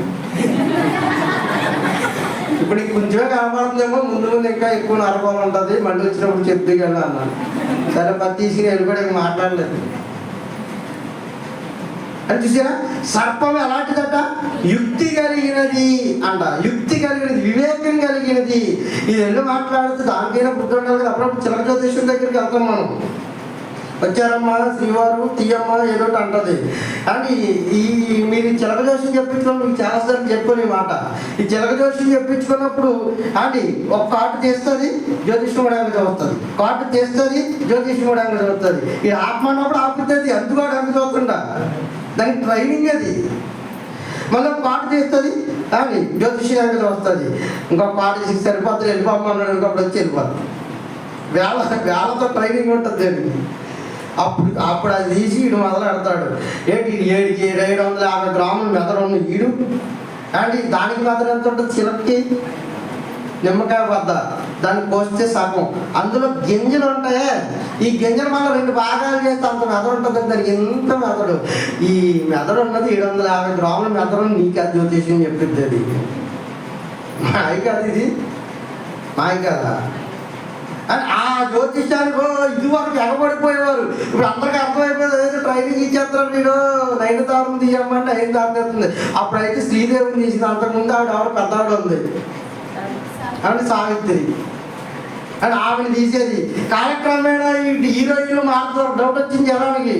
ఇప్పుడు నీకు కొంచెమే కనపడుతుందేమో, ముందు ఇంకా ఎక్కువ నరకాలు ఉంటుంది, మళ్ళీ వచ్చినప్పుడు చెప్తే కదా అన్నాడు. సరే పది తీసుకుని వెళ్ళిపోయి మాట్లాడలేదు అని చూసారా. సర్పం ఎలాంటిదట? యుక్తి కలిగినది అంట. యుక్తి కలిగినది, వివేకం కలిగినది. ఇది ఎల్లు మాట్లాడుతూ దానికైనా బుద్ధి ఉండాలి కదా. అప్పుడప్పుడు చిలక జ్యోతిష్యం దగ్గరికి వెళ్తాం మనం. వచ్చారమ్మా శ్రీవారు తీయమ్మ ఏదో అంటది. కానీ మీరు చిలక జోష్యం చెప్పించుకోండి, మీకు చాలాసార్లు చెప్పని మాట. ఈ చిలక జోష్యం చెప్పించుకున్నప్పుడు అంటే ఒక కార్డు తీస్తుంది, జ్యోతిష్యం కూడా చదువుతుంది, కార్డు తీస్తుంది, జ్యోతిష్యం కూడా చదువుతుంది. ఇది ఆపమన్నప్పుడు ఆపుతుంది, అందుకోడు అంత చదువుతుంటా. దానికి ట్రైనింగ్ అది. మళ్ళీ పాట చేస్తుంది కానీ జ్యోతిష్యంగా వస్తుంది. ఇంకొక పాట చేసి సరిపోతుంది, వెళ్ళిపోమన్నాడు, ఇంకొకటి వచ్చి వెళ్ళిపోతుంది. వేళతో ట్రైనింగ్ ఉంటుంది దానికి. అప్పుడు అది తీసి ఈడు మొదలెడతాడు. ఏంటి 750 గ్రాములు మెదడున్న ఈడు అంటే దానికి మెదడు ఎంత ఉంటుంది? చిలక్కి నిమ్మకాయ వద్ద దాన్ని కోస్తే సగం, అందులో గింజలు ఉంటాయే, ఈ గింజలు మనం 2 భాగాలు చేస్తే అంత మెదడు ఉంటుంది. దానికి ఎంత మెదడు, ఈ మెదడు ఉన్నది 750 గ్రాముల మెదడు. నీకు అది జ్యోతిష్యం చెప్పింది, అది మాయ కాదు, ఇది మాయ కదా. అని ఆ జ్యోతిష్యానికి ఇదివరకు ఎగబడిపోయేవారు. ఇప్పుడు అందరికీ అర్థమైపోయింది, ఏదో ట్రైనింగ్ ఇచ్చేస్తారు. మీరు 9 దారం తీయమంటే 5 దారం తీస్తుంది. అప్పుడైతే శ్రీదేవిని తీసింది. అంతకుముందు ఆవిడ పెద్ద ఆవిడ ఉంది, అంటే సావిత్రి అని ఆవిడ తీసేది. కాలక్రమేణా ఈ హీరోయిన్లు మారుతారు. డౌట్ వచ్చింది జనానికి,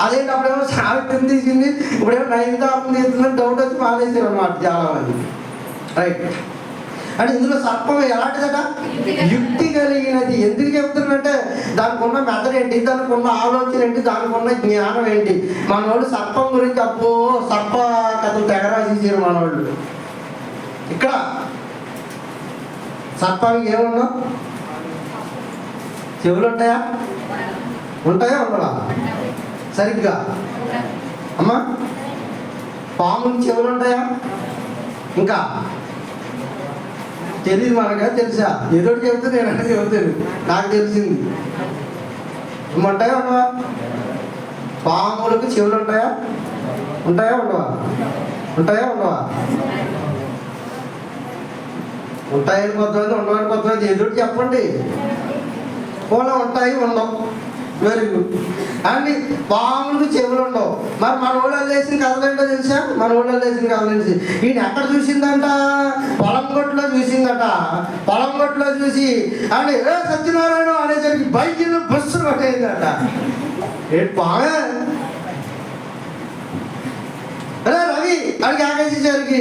అదేంటి అప్పుడేమో సావిత్రిని తీసింది, ఇప్పుడేమో 9 దారం తీస్తుందని డౌట్ వచ్చి మానేసారు అన్నమాట చాలా మంది. రైట్. అంటే ఇందులో సర్పం ఎలాంటిదట? యుక్తి కలిగినది. ఎందుకు చెప్తున్నట్టే దానికి ఉన్న మెథడ్ ఏంటి, దానికి ఉన్న ఆలోచన ఏంటి, దానికి ఉన్న జ్ఞానం ఏంటి. మనోళ్ళు సర్పం గురించి అబ్బో సర్ప కథలు తెగరాసేసారు మనోళ్ళు. ఇక్కడ సర్పానికి ఏమున్నా, చెవులు ఉంటాయా? ఉంటాయా ఉండవా? సరిగ్గా అమ్మా, పాముకి చెవులు ఉంటాయా? ఇంకా తెలియదు మనగా, తెలుసా? ఏదో చెబుతుంది, నేనంటే చెబుతాను, నాకు తెలిసింది. ఉంటాయా ఉండవా? పాములకు చెవులు ఉంటాయా? ఉంటాయా ఉండవా? ఉంటాయా ఉండవా? ఉంటాయని కొంతమంది, ఉండవని కొంతమంది. ఏదో చెప్పండి. పోలా ఉంటాయి ఉండవు. Very good. అండి పాములకు చెవులు ఉండవు. మరి మన ఊళ్ళో వేసిన కథలేంటో తెలుసా? మన ఊళ్ళో వేసిన కథలు తెలిసి ఈయన ఎక్కడ చూసిందంట? పొలం కొట్టులో చూసిందట. పొలం కొట్టులో చూసి అండి ఏ సత్యనారాయణ అనేసరికి బైకిలో బస్సులు పట్టేసిందట. ఏంటి పామే? అరే రవి అడిగి ఆకేసేసరికి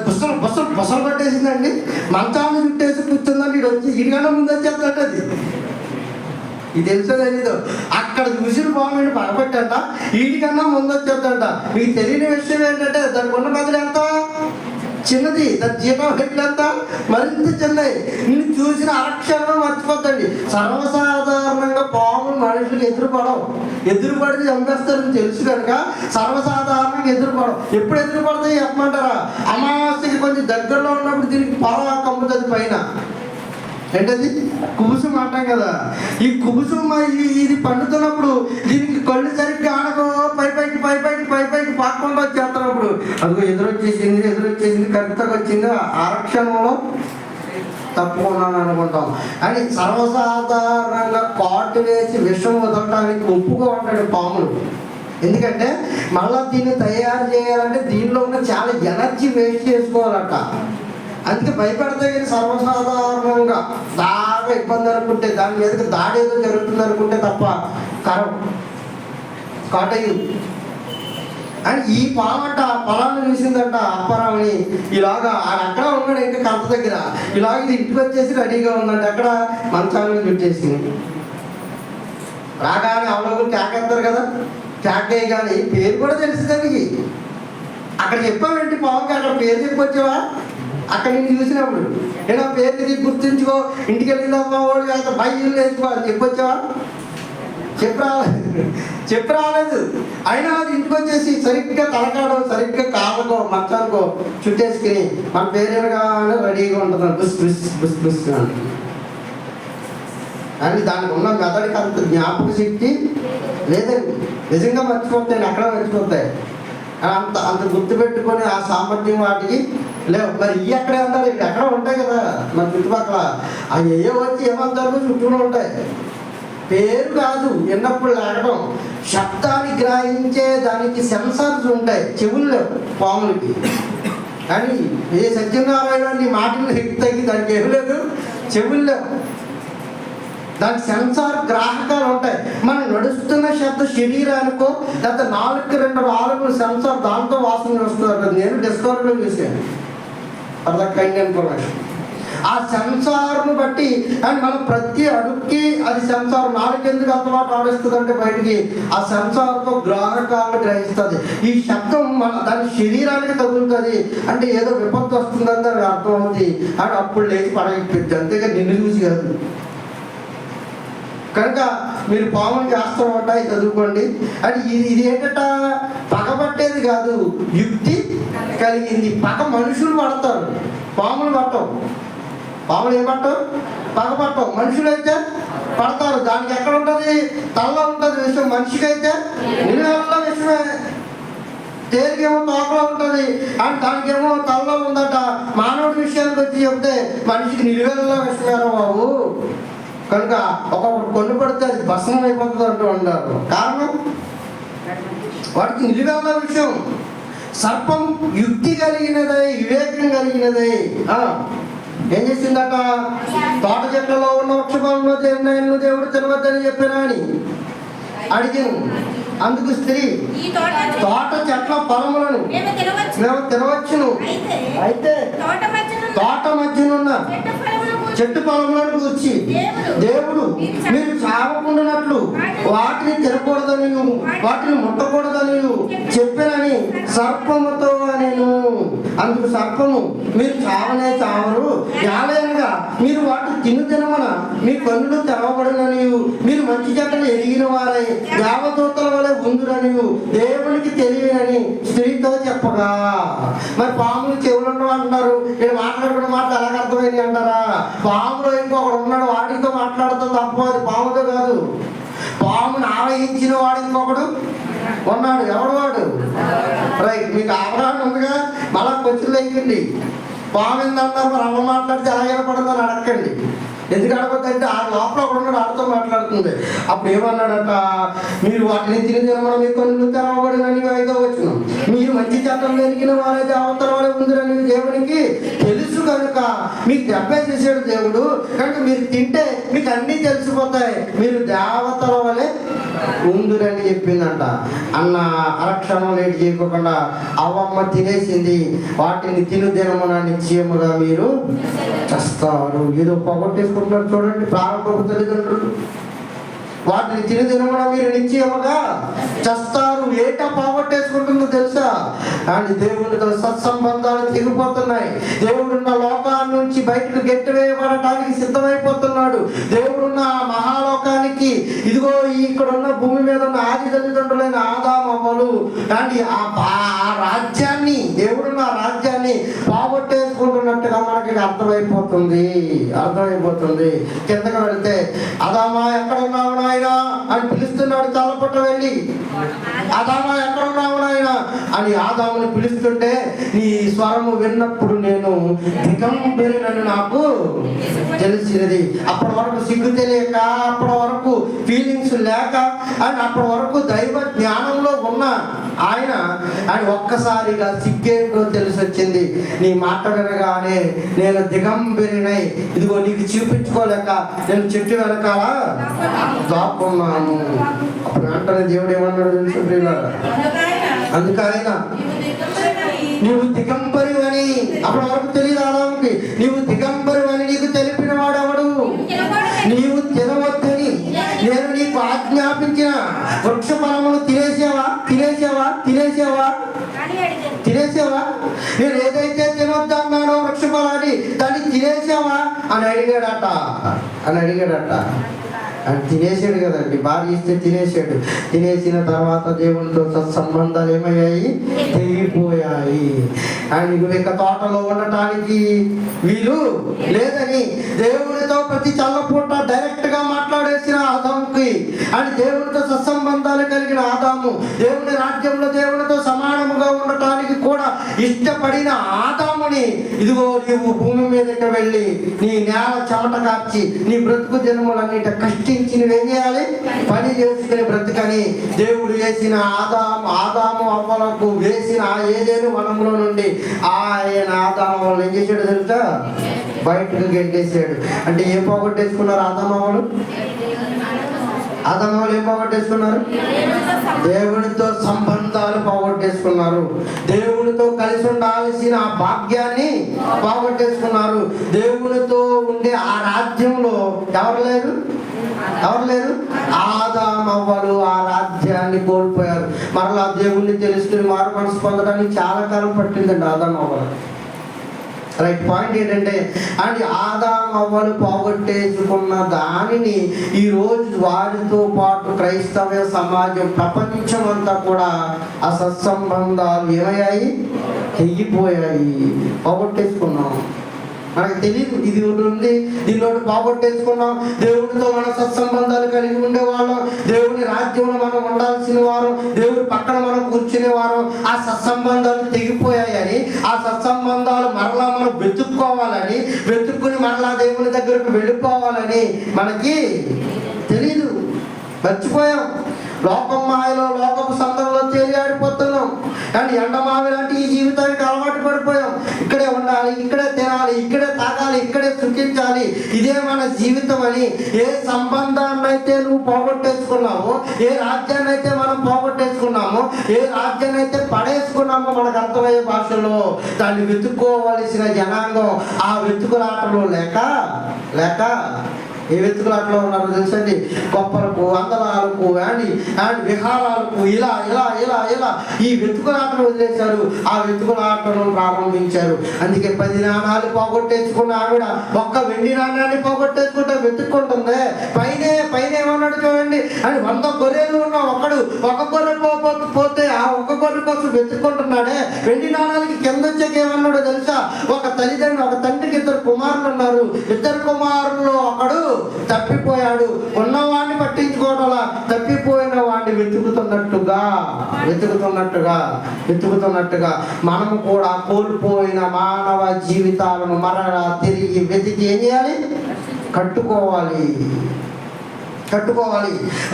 బస్సులు బస్సులు బస్సులు పట్టేసిందండి. మంచాలను చుట్టేసి కూర్చుందండి. ఇటు వచ్చి ఇడికన్నా ముందు వచ్చేస్తుందంట. అది ఇది తెలుసో తెలీదు. అక్కడ చూసిన బాగుండి పగబట్టంట, వీటికన్నా ముందు వచ్చేద్దంట. మీకు తెలియని విషయం ఏంటంటే దానికి ఉన్న బదులు ఎంత చిన్నది, దాని జీతం ఎట్లంత మరింత చిన్నది. నిన్ను చూసిన అరక్షణం మర్చిపోద్దండి. సర్వసాధారణంగా పాములు మనుషులకు ఎదురుపడితే చంపేస్తారని తెలుసు కనుక సర్వసాధారణంగా ఎదురుపడవు. ఎప్పుడు ఎదురుపడతాయి చెప్పమంటారా? అమావాస్యకి కొంచెం దగ్గరలో ఉన్నప్పుడు దీనికి పొర కమ్ముతుంది పైన. ఏంటది? కుబుసం అంటాం కదా. ఈ కుబుసం ఇది పండుతున్నప్పుడు దీనికి కళ్ళు సరిగ్గా ఆనకో పైపైకి పాకుండా వచ్చేస్తున్నప్పుడు అదిగో ఎదురొచ్చేసింది కరెక్ట్గా వచ్చింది, ఆరక్షణంలో తప్పుకున్నాను అనుకుంటాం. అని సర్వసాధారణంగా కాటు వేసి విషం వదలడానికి ఒప్పుకో ఉంటాడు పాములు. ఎందుకంటే మళ్ళీ దీన్ని తయారు చేయాలంటే దీనిలో ఉన్న చాలా ఎనర్జీ వేస్ట్ చేసుకోవాలట. అందుకే భయపడతాయి. కానీ సర్వసాధారణంగా బాగా ఇబ్బంది అనుకుంటే, దాని మీదకి దాడి ఏదో జరుగుతుంది అనుకుంటే తప్ప కాటయ్యు. అని ఈ పామంట పొలాన్ని చూసిందంట అప్పారావుని. ఇలాగా అక్కడ ఉన్నాడు ఇంకా కంత దగ్గర. ఇలాగ ఇది ఇంటికి వచ్చేసి రెడీగా ఉందంట. అక్కడ మంచాలను చుట్టేసింది. రాగానే అవలోగులు కేకేస్తారు కదా, కేకే కానీ పేరు కూడా తెలుసు దానికి. అక్కడ చెప్పావేంటి పావుకి? అక్కడ పేరు చెప్పొచ్చావా? అక్కడ నేను చూసినప్పుడు నేను పేరు ఇది గుర్తుంచుకో, ఇంటికి వెళ్ళిందమ్మా వాడు కాస్త బయలు వేసుకో అని చెప్పొచ్చావా? చెప్పు రాలేదు. అయినా అది ఇంటికి వచ్చేసి సరిగ్గా తలకాడో సరిగ్గా కాళ్ళకో మచ్చాలకో చుట్టేసుకుని మన పేరుగానే రెడీగా ఉంటున్నాను. బుస్ బుస్ బుస్ బుస్ అని దానికి ఉన్న మెదడికి అంత జ్ఞాపక శక్తి లేదండి. నిజంగా మర్చిపోతాయి, ఎక్కడ మర్చిపోతాయి. అంత గుర్తుపెట్టుకొని ఆ సామర్థ్యం వాటికి లేవు. మరి ఇవి ఎక్కడే ఉంటారు? ఇక్కడ ఎక్కడ ఉంటాయి కదా మన చుట్టుపక్కల. అవి ఏవో వచ్చి ఏమంటారు చుట్టూనే ఉంటాయి. పేరు కాదు, విన్నప్పుడు లేకడం. శబ్దాన్ని గ్రహించే దానికి సెన్సార్స్ ఉంటాయి. చెవులు లేవు పాములకి. కానీ ఏ సత్యనారాయణ నీ మాటలు తగ్గి దానికి ఏం లేదు, చెవులు లేవు. దానికి సెన్సార్ గ్రాహకాలు ఉంటాయి. మనం నడుస్తున్న శబ్ద శరీరానికో లేకపోతే 4 ఆరుగురు సెన్సార్ దాంతో వాసన వస్తుంది. నేను డిస్కవరీలో చూసాను. అదొక కైండ్ ఇన్ఫర్మేషన్. ఆ సెన్సార్ను బట్టి అండ్ మనం ప్రతి అడుగుకి అది సెన్సార్ 4 ఎందుకు అంతమాట ఆడిస్తుంది అంటే బయటికి ఆ సెన్సార్తో గ్రాహకాలను గ్రహిస్తుంది. ఈ శబ్దం మన దాని శరీరానికి తగులుతుంది అంటే ఏదో విపత్తు వస్తుందని దానికి అర్థం అవుతుంది. అండ్ అప్పుడు లేచి పడగెప్పిద్ది. అంతేగా నిన్ను చూసి కాదు. కనుక మీరు పాములు చేస్తూ ఉంటాయి చదువుకోండి. అంటే ఇది ఏంటంట పగబట్టేది కాదు, యుక్తి కలిగింది. పగ మనుషులు పడతారు, పాములు పట్టవు. పాములు ఏం పట్టవు? పగపట్టవు. మనుషులైతే పడతారు. దానికి ఎక్కడ ఉంటుంది? తలలో ఉంటుంది విషయం. మనిషికి అయితే నిలువెల్లా విషయమే. తేలికేమో తోకలో ఉంటుంది అండ్ దానికేమో తలలో ఉందట. మానవుడి విషయానికి వచ్చి చెప్తే మనిషికి నిలువెల్లా విషయమేరా బాబు. కనుక ఒక్కొక్కటి కొన్ను పడితే అది భస్మం అయిపోతుంది అంటూ ఉంటారు. కారణం వాడికి నిలువెల్లా విషయం. సర్పం యుక్తి కలిగినదై, వివేకం కలిగినదై ఏం చేసిందట? తోట చెట్లలో ఉన్న వృక్షఫలంలో దేవుడు తినవద్దని చెప్పినా అని అడిగాను. అందుకు స్త్రీ, తోట చెట్ల ఫలములను మేము తినవచ్చును, అయితే తోట మధ్యనున్న చెట్టు ఫలములను కూర్చి దేవుడు మీరు చావకుండానట్లు వాటిని తినకూడదని, వాటిని ముట్టకూడదని చెప్పినని సర్పముతో నేను. అందుకు సర్పము, మీరు చావనే చావరు, యాలయంగా మీరు వాటిని తినమన మీ కన్నులు తెరవబడినని, మీరు మంచి చెడ్డలు ఎరిగిన వారై దేవదూతల వలె ఉందురని దేవునికి తెలియనని స్త్రీతో చెప్పగా. మరి పాములు చెవులు అంటున్నారు. ఇక్కడ మాట్లాడుకున్న మాటలు ఎలాగ అర్థమైంది అంటారా? పాములో ఇంకొకడు ఉన్నాడు, వాడితో మాట్లాడుతుంది తప్ప, అది పాముతో కాదు. పామును ఆవహించిన వాడు ఇంకొకడు ఉన్నాడు. ఎవడు వాడు? రైట్, మీకు అవగాహన ఉందిగా. మళ్ళా కొంచెం లేకండి. పాము ఏంటంటారు, మరి అమ్మ మాట్లాడితే ఎలా వినపడుతుందని అడగండి. ఎందుకు అడగద్దంటే ఆ లోపల ఒకడు ఉన్నాడు, ఆడితో మాట్లాడుతుంది. అప్పుడు ఏమన్నాడట? మీరు వాటిని తినమని మీ కన్నులు తెరవబడినని 5వ వచనం. మీరు మంచి చట్టం ఎరిగిన వారే దేవతల వలె ఉందిరని దేవునికి తెలుసు కనుక మీకు దెబ్బ చేసాడు దేవుడు. కనుక మీరు తింటే మీకు అన్నీ తెలిసిపోతాయి, మీరు దేవతల వలె ఉందిరని చెప్పిందంట. అన్న అరక్షణం లేట్ చేయకుండా అవమ్మ తినేసింది. వాటిని తినమన నిశ్చయముగా మీరు చేస్తారు. ఏదో పోగొట్టేసుకుంటున్నారు చూడండి ప్రారంభపు తల్లిదండ్రులు. వాటిని తినమన మీరు నిశ్చయముగా చేస్తారు. ఏటా పోగొట్టేసుకుంటుందో తెలుసా? అని దేవునితో సత్సంబంధాలు తెగిపోతున్నాయి. దేవుడున్న లోకాన్ని నుంచి బయటకు గెట్టివేయబడటానికి సిద్ధమైపోతున్నాడు. దేవుడున్న ఆ మహాలోకానికి, ఇదిగో ఇక్కడ ఉన్న భూమి మీద ఉన్న ఆది తల్లిదండ్రులైన ఆదాము అవ్వలు అండి ఆ రాజ్యాన్ని, దేవుడున్న ఆ రాజ్యాన్ని పోగొట్టేసుకుంటున్నట్టుగా మనకి అర్థమైపోతుంది. కిందకి వెళితే అదామా ఎక్కడ ఉన్నావు నాయన అని పిలుస్తున్నాడు. తలపట్ట వెళ్ళి ఆదామా ఎక్కడ ఉన్నావు నాయన అని ఆదాముని పిలుస్తుంటే, నీ స్వరము విన్నప్పుడు నేను దిగంబరినని నాకు తెలిసినది. అప్పటి వరకు సిగ్గు తెలియక, అప్పటి వరకు ఫీలింగ్స్ లేక, అండ్ అప్పటి వరకు దైవ జ్ఞానంలో ఉన్న ఆయన ఒక్కసారిగా సిగ్గేంటో తెలిసి వచ్చింది. నీ మాట వినగానే నేను దిగంబరినై, ఇదిగో నీకు చూపించుకోలేక నేను చెట్టు వెనకాల దాక్కున్నాను. అప్పుడు వెంటనే దేవుడు ఏమన్నాడు తెలుసు ప్రియులారా? అందుకైనా నీవు దిగంబరి అని అప్పటి వరకు తెలియదు ఆదాముకి. నీవు దిగంబరి అని నీకు తెలిపిన వాడెవడు? నీవు తినవద్దని నేను నీకు ఆజ్ఞాపించిన వృక్ష ఫలములు తినేసావా? నేను ఏదైతే తినొద్దు అన్నాడో వృక్ష ఫలాన్ని దాన్ని తినేసావా అని అడిగాడట. అని తినేసాడు కదండి. భార్య ఇస్తే తినేసాడు. తినేసిన తర్వాత దేవునితో సత్సంబంధాలు ఏమయ్యాయి? తెగిపోయాయి. ఆయన ఇక తోటలో ఉండటానికి వీలు లేదని దేవునితో ప్రతి చల్లపూట డైరెక్ట్ గా మాట్లాడేసిన ఆదాముకి, అని దేవునితో సత్సంబంధాలు కలిగిన ఆదాము దేవుని రాజ్యంలో దేవునితో సమానముగా ఉండటానికి కూడా ఇష్టపడిన ఆదాముని, ఇదిగో నీవు భూమి మీదకి వెళ్ళి నీ నేల చెమట కార్చి నీ బ్రతుకు జన్మలన్నిట కష్టించి నువ్వేం చేయాలి? పని చేసుకుని బ్రతుకని దేవుడు వేసిన ఆదాము అవ్వలకు వేసిన ఏదేను వనంలో నుండి ఆయన ఆదాము వాళ్ళు ఏం చేశాడు తెలుసా? బయటకు గెంటేసాడు. అంటే ఏం పోగొట్టేసుకున్నారు ఆదాము వాళ్ళు? ఏం పోగొట్టేసుకున్నారు? దేవునితో సంబంధాలు పోగొట్టేసుకున్నారు. దేవునితో కలిసి ఉండాల్సిన ఆ భాగ్యాన్ని పోగొట్టేసుకున్నారు. దేవునితో ఉండే ఆ రాజ్యంలో ఎవరు లేరు? ఆదామవ్వలు ఆ రాజ్యాన్ని కోల్పోయారు. మరలా దేవుణ్ణి తెలుసుకుని మారు మనసు పొందడానికి చాలా కాలం పట్టిందండి ఆదామవ్వలు. రైట్ పాయింట్ ఏంటంటే, అంటే ఆదామవ్వలు పోగొట్టేసుకున్న దానిని ఈరోజు వారితో పాటు క్రైస్తవ సమాజం, ప్రపంచం అంతా కూడా ఆ సత్సంబంధాలు ఏమయ్యాయి? తెగిపోయాయి. పోగొట్టేసుకున్నాం. మనకు తెలియదు. ఇది ఒకటి ఉంది, దీనిలోటి పోగొట్టేసుకున్నాం. దేవుడితో మన సత్సంబంధాలు కలిగి ఉండేవాళ్ళం, దేవుని రాజ్యంలో మనం ఉండాల్సిన వారం, దేవుడి పక్కన మనం కూర్చునేవారం. ఆ సత్సంబంధాలు తెగిపోయాయని, ఆ సత్సంబంధాలు మరలా మనం వెతుక్కోవాలని, వెతుక్కుని మరలా దేవుని దగ్గరకు వెళ్ళిపోవాలని మనకి తెలీదు. మర్చిపోయాం. లోకం మాయలో, లోకపు సందర్భంలో తేలియాడిపోతున్నాం. కానీ ఎండమావి లాంటి ఈ జీవితానికి అలవాటు పడిపోయాం. ఇక్కడే ఉండాలి, ఇక్కడే తినాలి, ఇక్కడే తాగాలి, ఇక్కడే సుఖించాలి, ఇదే మన జీవితం అని ఏ సంబంధాన్ని అయితే నువ్వు పోగొట్టేసుకున్నావో, ఏ రాజ్యాన్ని అయితే మనం పోగొట్టేసుకున్నామో, ఏ రాజ్యాన్ని అయితే పడేసుకున్నామో మనకు అర్థమయ్యే భాషలో దాన్ని వెతుక్కోవలసిన జనాంగం ఆ వెతుకులాటలో లేక ఏ వెతుకులాటలో ఉన్నారో తెలుసండి. గొప్పలకు, అందలాలకు అండ్ విహారాలకు ఇలా ఇలా ఇలా ఇలా ఈ వెతుకులాటను వదిలేశారు. ఆ వెతుకులాటను ప్రారంభించారు. అందుకే 10 నాణాలు పోగొట్టేసుకున్న ఆవిడ ఒక్క వెండి నాణాన్ని పోగొట్టేసుకుంటే వెతుక్కుంటుంది. పైన ఏమన్నాడు చూడండి, అని 100 గొర్రెలు ఉన్న ఒకడు ఒక గొర్రె పోతే ఆ ఒక గొర్రె కోసం వెతుక్కుంటున్నాడే. వెండి నాణాలకి కింద వచ్చాక ఏమన్నాడో తెలుసా, ఒక తండ్రికి 2 కుమారులు ఉన్నారు. 2 కుమారులు ఒకడు తప్పిపోయాడు. ఉన్నవాడిని పట్టించుకోవడంలా తప్పిపోయిన వాడిని వెతుకుతున్నట్టుగా మనము కూడా కోల్పోయిన మానవ జీవితాలను మరలా తిరిగి వెతికి ఏం చేయాలి? కట్టుకోవాలి.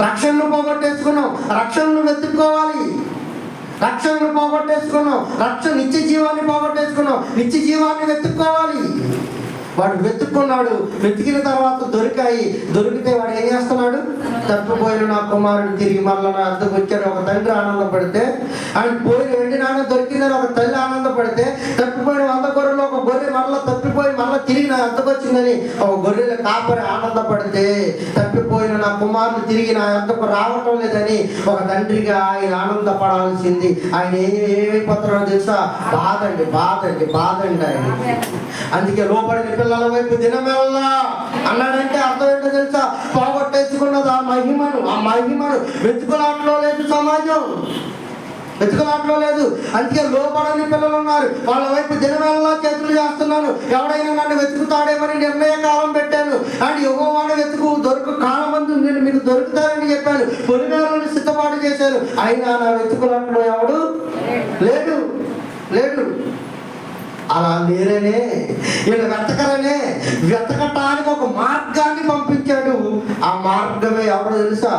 రక్షణను పోగొట్టేసుకున్నాం, రక్షణను వెతుక్కోవాలి. రక్షణను పోగొట్టేసుకున్నాం, నిత్య జీవాన్ని పోగొట్టేసుకున్నాం, నిత్య జీవాన్ని వెతుక్కోవాలి. వాడు వెతుక్కున్నాడు, వెతికిన తర్వాత దొరికితే వాడు ఏం చేస్తున్నాడు? తప్పిపోయిన నా కుమారుడు తిరిగి మళ్ళీ నా అద్దకు వచ్చాడు. ఒక తండ్రి ఆనందపడితే, ఆయన పోయిన వెండి నాన్న దొరికిందని ఒక తల్లి ఆనందపడితే, తప్పిపోయిన 100 గొర్రెలు ఒక గొర్రె మళ్ళీ తప్పిపోయి మళ్ళీ తిరిగి నా అద్దకు వచ్చిందని ఒక గొర్రెల కాపరి ఆనందపడితే, తప్పిపోయిన నా కుమారుడు తిరిగి నా అద్దకు రావటం లేదని ఒక తండ్రిగా ఆయన ఆనందపడాల్సింది. ఆయన ఏమైపోతున్నాడో తెలుసా? బాధండి ఆయన. అందుకే లోపలికి పిల్లల వైపు దినమెల్లా అన్నాడంటే అర్థం ఏంటో తెలుసా? పోగొట్టేసుకున్నది ఆ మహిమను వెతుకులాటలో లేదు, సమాజం వెతుకులాటలో లేదు. అందుకే లోపడని పిల్లలు ఉన్నారు, వాళ్ళ వైపు దినమెల్లా చేతులు చేస్తున్నాను. ఎవడైనా నన్ను వెతుకుతాడేమని నిర్ణయ కాలం పెట్టాను. అండ్ యెహోవాను కాలం మంది నేను మీకు దొరుకుతారని చెప్పాను. పొలిమేరలను సిద్ధపాటు చేశాను. అయినా నా వెతుకులాటలో ఎవడు లేడు. అలా లేరనే వీళ్ళు వెతకటానికి ఒక మార్గాన్ని పంపించాడు. ఆ మార్గమే ఎవరో తెలుసా?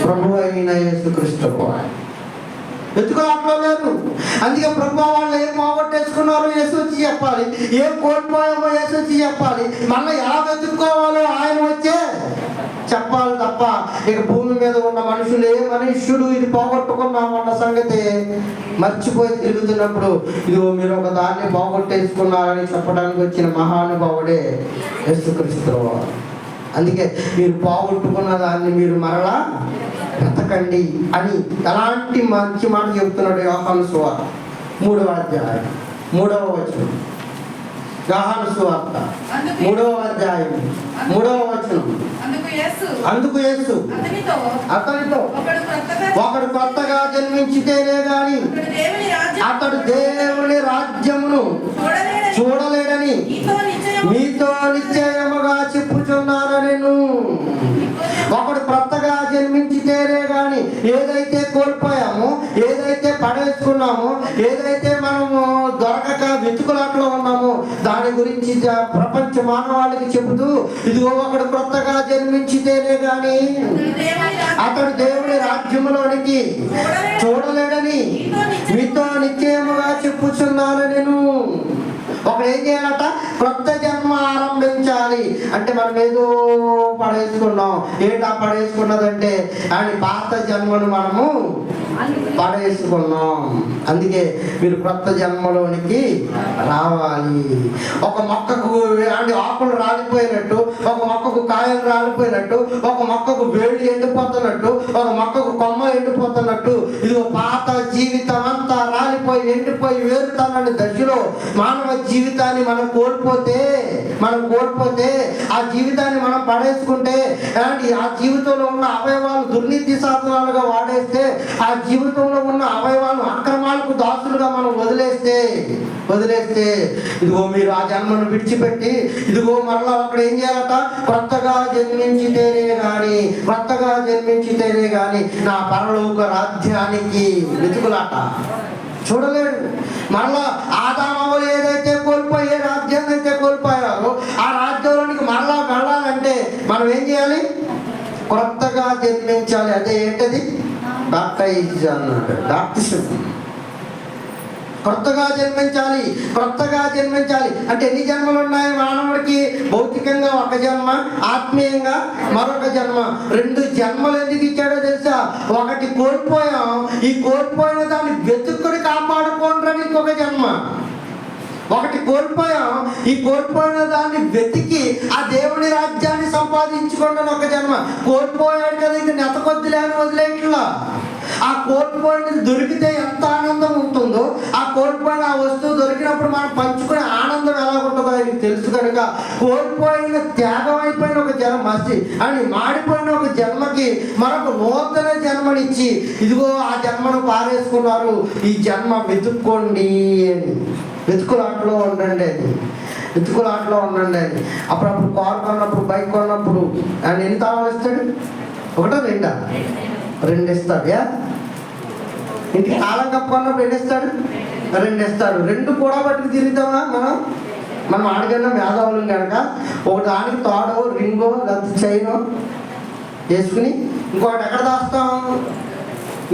ప్రభువు అయిన యేసుక్రీస్తు. వెతుకులాటలో లేదు. అందుకే ప్రభు వాళ్ళు ఏం పోగొట్టేసుకున్నారో యేసు వచ్చి చెప్పాలి, ఏం కోల్పోయామో యేసు వచ్చి చెప్పాలి, మళ్ళీ ఎలా వెతుక్కోవాలో ఆయన వచ్చే చెప్పాలి తప్ప ఇక భూమి మీద ఉన్న మనుషుడు ఇది పోగొట్టుకున్నామన్న సంగతి మర్చిపోయి తిరుగుతున్నప్పుడు, ఇదిగో మీరు ఒక దాన్ని పోగొట్టేసుకున్నారని చెప్పడానికి వచ్చిన మహానుభావుడే యేసుక్రీస్తు. అందుకే మీరు పోగొట్టుకున్న దాన్ని మీరు మరలా వెతకండి అని ఎలాంటి మంచి మాట చెబుతున్నాడు యోహాను సువార్త 3వ అధ్యాయం 3వ వచనం. యోహాను సువార్త 3వ అధ్యాయం 3వ వచనం. అందుకు యేసు అతనితో ఒకడు కొత్తగా జన్మించితేనే గాని అతడు దేవుని రాజ్యమును చూడలేడని మీతో నిశ్చయముగా చెప్పుచున్నానని. ఒకడు కొత్తగా జన్మించితేనే గాని ఏదైతే కోల్పోయామో, ఏదైతే పడేసుకున్నామో, ఏదైతే మనము దొరకక వెతుకులాట్లో ఉన్నామో దాని గురించి ప్రపంచ మానవాళికి చెబుతూ, ఇదిగో ఒకడు కొత్తగా జన్మించితేనే గాని అతడు దేవుని రాజ్యములోనికి చూడలేడని మీతో నిశ్చయముగా చెప్పుచున్నాను నేను. ఒకడు ఏం చేయాలట? కొత్త జన్మ ఆరంభించాలి. అంటే మనం ఏదో పడేసుకున్నాం. ఏంటా పడేసుకున్నదంటే అని పాత జన్మను మనము పడేసుకున్నాం. అందుకే మీరు కొత్త జన్మలోనికి రావాలి. ఒక మొక్కకు ఆకులు రాలిపోయినట్టు, ఒక మొక్కకు కాయలు రాలిపోయినట్టు, ఒక మొక్కకు వేడి ఎండిపోతున్నట్టు, ఒక మొక్కకు కొమ్మ ఎండిపోతున్నట్టు, ఇది పాత జీవితం అంతా రాలిపోయి ఎండిపోయి వేరుతానని దశలో మానవ జీవితాన్ని మనం కోల్పోతే ఆ జీవితాన్ని మనం పడేసుకుంటే, ఆ జీవితంలో ఉన్న అవయవాలు దుర్నీతి సాధనాలుగా వాడేస్తే, ఆ జీవితంలో ఉన్న అవయవాలను అక్రమాలకు దాసులుగా మనం వదిలేస్తే ఇదిగో మీరు ఆ జన్మను విడిచిపెట్టి ఇదిగో మరలా అక్కడ ఏం చేయాలట, కొత్తగా జన్మించితేనే గాని నా పరలోక రాజ్యానికి వెతుకులాట. చూడలేడు. మరలా ఆదామవులు ఏదైతే కోల్పోయే రాజ్యాన్ని అయితే కోల్పోయారో ఆ రాజ్యంలోనికి మరలా వెళ్ళాలంటే మనం ఏం చేయాలి? కొత్తగా జన్మించాలి. అదే ఏంటది? బాప్టైజ్ అన్నాడు, బాప్టిజం. కొత్తగా జన్మించాలి అంటే ఎన్ని జన్మలు ఉన్నాయి మానవుడికి? భౌతికంగా ఒక జన్మ, ఆత్మీయంగా మరొక జన్మ. 2 జన్మలు ఎందుకు ఇచ్చాడో తెలుసా? ఒకటి కోల్పోయాం, ఈ కోల్పోయిన దాన్ని వెతుక్కుని కాపాడుకోండి ఇంకొక జన్మ. ఒకటి కోల్పోయాం, ఈ కోల్పోయిన దాన్ని వెతికి ఆ దేవుని రాజ్యాన్ని సంపాదించుకోండి అని ఒక జన్మ. కోల్పోయాడు కదా, ఇంక నెతకొద్దులే అని వదిలేట్లా. ఆ కోల్పోయినది దొరికితే ఎంత ఆనందం ఉంటుందో, ఆ కోల్పోయిన ఆ వస్తువు దొరికినప్పుడు మనం పంచుకునే ఆనందం ఎలా ఉంటుందో ఆయనకి తెలుసు. కనుక కోల్పోయిన త్యాగం అయిపోయిన ఒక జన్మ అని మాడిపోయిన ఒక జన్మకి మరొక నూతన జన్మనిచ్చి ఇదిగో ఆ జన్మను పారేసుకున్నారు, ఈ జన్మ వెతుక్కోండి అని. వెతుకులాటలో ఉండండి అని. అప్పుడప్పుడు కారు కొన్నప్పుడు, బైక్ కొన్నప్పుడు ఆయన ఎన్ని తాళాలు ఇస్తాడు? 1 2 2 ఇస్తాడు. ఇంటికి తాళం కప్పుకున్నప్పుడు ఎన్ని ఇస్తాడు? 2 ఇస్తాడు. 2 కూడా పట్టుకు తిరుగుతామా మనం ఆడికన్నా మేధావులం కనుక ఒక దానికి తాడో, రింగో, లేకపోతే చైనో వేసుకుని ఇంకొకటి ఎక్కడ దాస్తాం?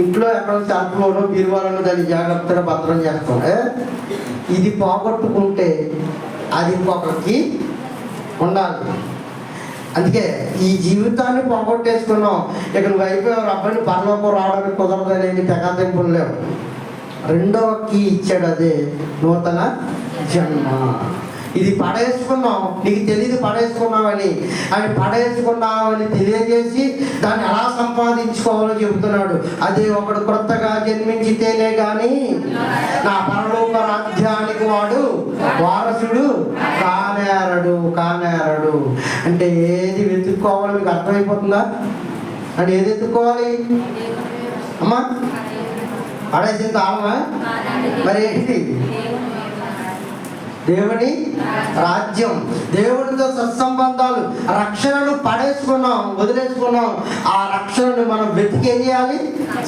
ఇంట్లో ఎక్కడ చాకులోనో బీరువాలోనో దాన్ని జాగ్రత్తగా భద్రం చేస్తాం. ఇది పోగొట్టుకుంటే అది ఇంకొకరికి ఉండాలి. అందుకే ఈ జీవితాన్ని పోగొట్టేసుకున్నాం. ఇక నువ్వు అయిపోయావు, అబ్బాయిని పరలోకం రావడానికి కుదరదనేది తెగతింపులు లేవు. 2వ కీ ఇచ్చాడు, అదే నూతన జన్మ. ఇది పడేసుకున్నాం, నీకు తెలియదు పడేసుకున్నావని. అని పడేసుకున్నావని తెలియజేసి దాన్ని ఎలా సంపాదించుకోవాలో చెబుతున్నాడు. అదే ఒకడు కొత్తగా జన్మించితేనే గాని నా పరలోక రాజ్యానికి వాడు వారసుడు కానేరడు. అంటే ఏది వెతుక్కోవాలో మీకు అర్థమైపోతుందా? అంటే ఏది వెతుక్కోవాలి అమ్మా? పడేసిన తామా మరి ఏంటి? దేవుని రాజ్యం, దేవునితో సత్సంబంధాలు, రక్షణను వదిలేసుకున్నాం. ఆ రక్షణను మనం వెతికేం చేయాలి?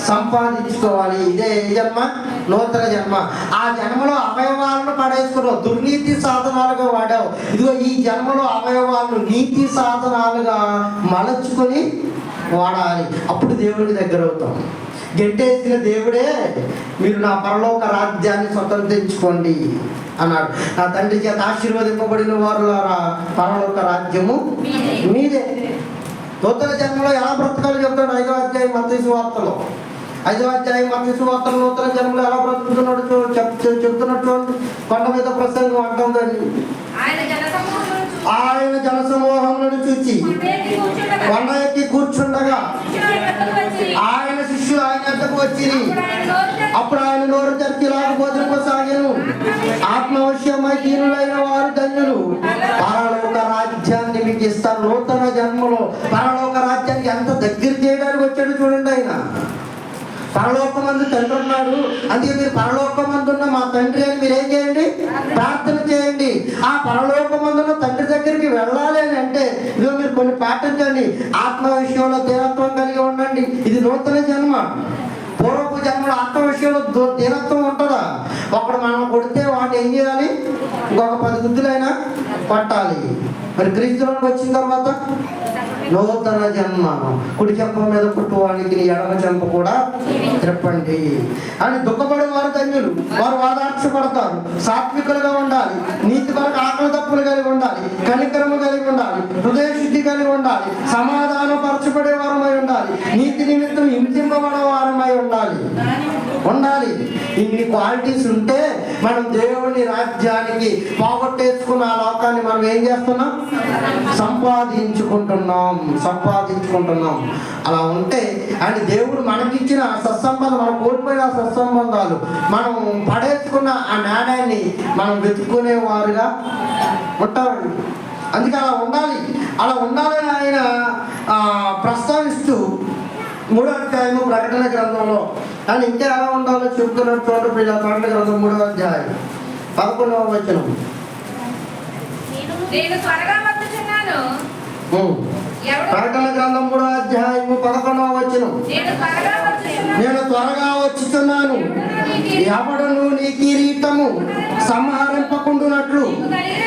సంపాదించుకోవాలి. ఇదే జన్మ, నూతన జన్మ. ఆ జన్మలో అవయవాలను పడేసుకున్నావు, దుర్నీతి సాధనాలుగా వాడావు. ఇదిగో ఈ జన్మలో అవయవాలను నీతి సాధనాలుగా మలచుకొని వాడాలి. అప్పుడు దేవుడికి దగ్గర అవుతాం. గెంటేసిన దేవుడే మీరు నా పరలోక రాజ్యాన్ని స్వతంత్రించుకోండి అన్నాడు. నా తండ్రి చేత ఆశీర్వదింపబడిన వారులారా పరలోక రాజ్యము మీదే. నూతన జన్మలో ఎలా బ్రతకాలో చెప్తాడు 5వ అధ్యాయం మత్తయి సువార్తలో. 5వ అధ్యాయం మత్తయి సువార్తలో నూతన జన్మలో ఎలా బ్రతుకుతున్నాడు చెప్తున్నట్టు కొండ మీద ప్రసంగం అంటుందని. ఆయన జనసమూహములను చూచి కొండ ఎక్కి కూర్చుండగా ఆయన శిష్యులు ఆయన వద్దకు వచ్చి అప్పుడు ఆయన నోరు తెరిచి ఇలాగ బోధింపసాగాను, ఆత్మవశ్యమై దీనులైన వారు ధన్యులు, పరలోక రాజ్యాన్ని మీకు ఇస్తారు. నూతన జన్మలో పరలోక రాజ్యానికి ఎంత దగ్గర చేయడానికి వచ్చాడు చూడండి. ఆయన పరలోకమందు తండ్రి ఉన్నాడు, అందుకే మీరు పరలోకమందున్న మా తండ్రి అని మీరు ఏం చేయండి? ప్రార్థన చేయండి. ఆ పరలోకమందున్న తండ్రి దగ్గరికి వెళ్ళాలి అని అంటే ఇదిగో మీరు కొన్ని పాటించండి. ఆత్మ విషయంలో దీనత్వం కలిగి ఉండండి. ఇది నూతన జన్మ. పూర్వపు జన్మలో ఆత్మ విషయంలో దీనత్వం ఉంటుందా? ఒకడు మనం కొడితే వాడు ఏం చేయాలి? ఇంకొక 10 గుద్దులైనా కొట్టాలి. మరి క్రీస్తులోకి వచ్చిన తర్వాత నూతన జన్మ. కుడి చెంప మీద కుట్టువానికి ఎడమ చెంప కూడా చెప్పండి అని. దుఃఖపడే వారు ధన్యులు, వారు వాదాక్షపడతారు. సాత్వికులుగా ఉండాలి, నీతి కొరకు ఆకలి తప్పులు కలిగి ఉండాలి, కనికరము కలిగి ఉండాలి, హృదయ శుద్ధి కలిగి ఉండాలి, సమాధానం పరచబడే వారమై ఉండాలి, నీతి నిమిత్తం హింసింపబడే వారమై ఉండాలి. ఇన్ని క్వాలిటీస్ ఉంటే మనం దేవుని రాజ్యానికి పోగొట్టేసుకున్న ఆ లోకాన్ని మనం ఏం చేస్తున్నాం? సంపాదించుకుంటున్నాం. అలా ఉంటే ఆయన దేవుడు మనకిచ్చిన సత్సంబంధం, మనం కోల్పోయిన సత్సంబంధాలు, మనం పడేసుకున్న ఆ నాణ్యాన్ని మనం వెతుక్కునే వారుగా ఉంటారు. అందుకే అలా ఉండాలని ఆయన ప్రస్తావిస్తూ 3వ అధ్యాయము ప్రకటన గ్రంథంలో అని ఇంకా ఎలా ఉండాలో చెప్తున్నట్టు చూడండి ప్రియులారా. ప్రకటన గ్రంథం 3వ అధ్యాయం 11వ వచనం. నేను త్వరగా వచ్చుచున్నాను. ప్రకటన గ్రంథం 3వ అధ్యాయము 11వ వచనం. నేను త్వరగా వచ్చుచున్నాను, ఎవడును నీ కిరీటము సంహరింపకుండునట్లు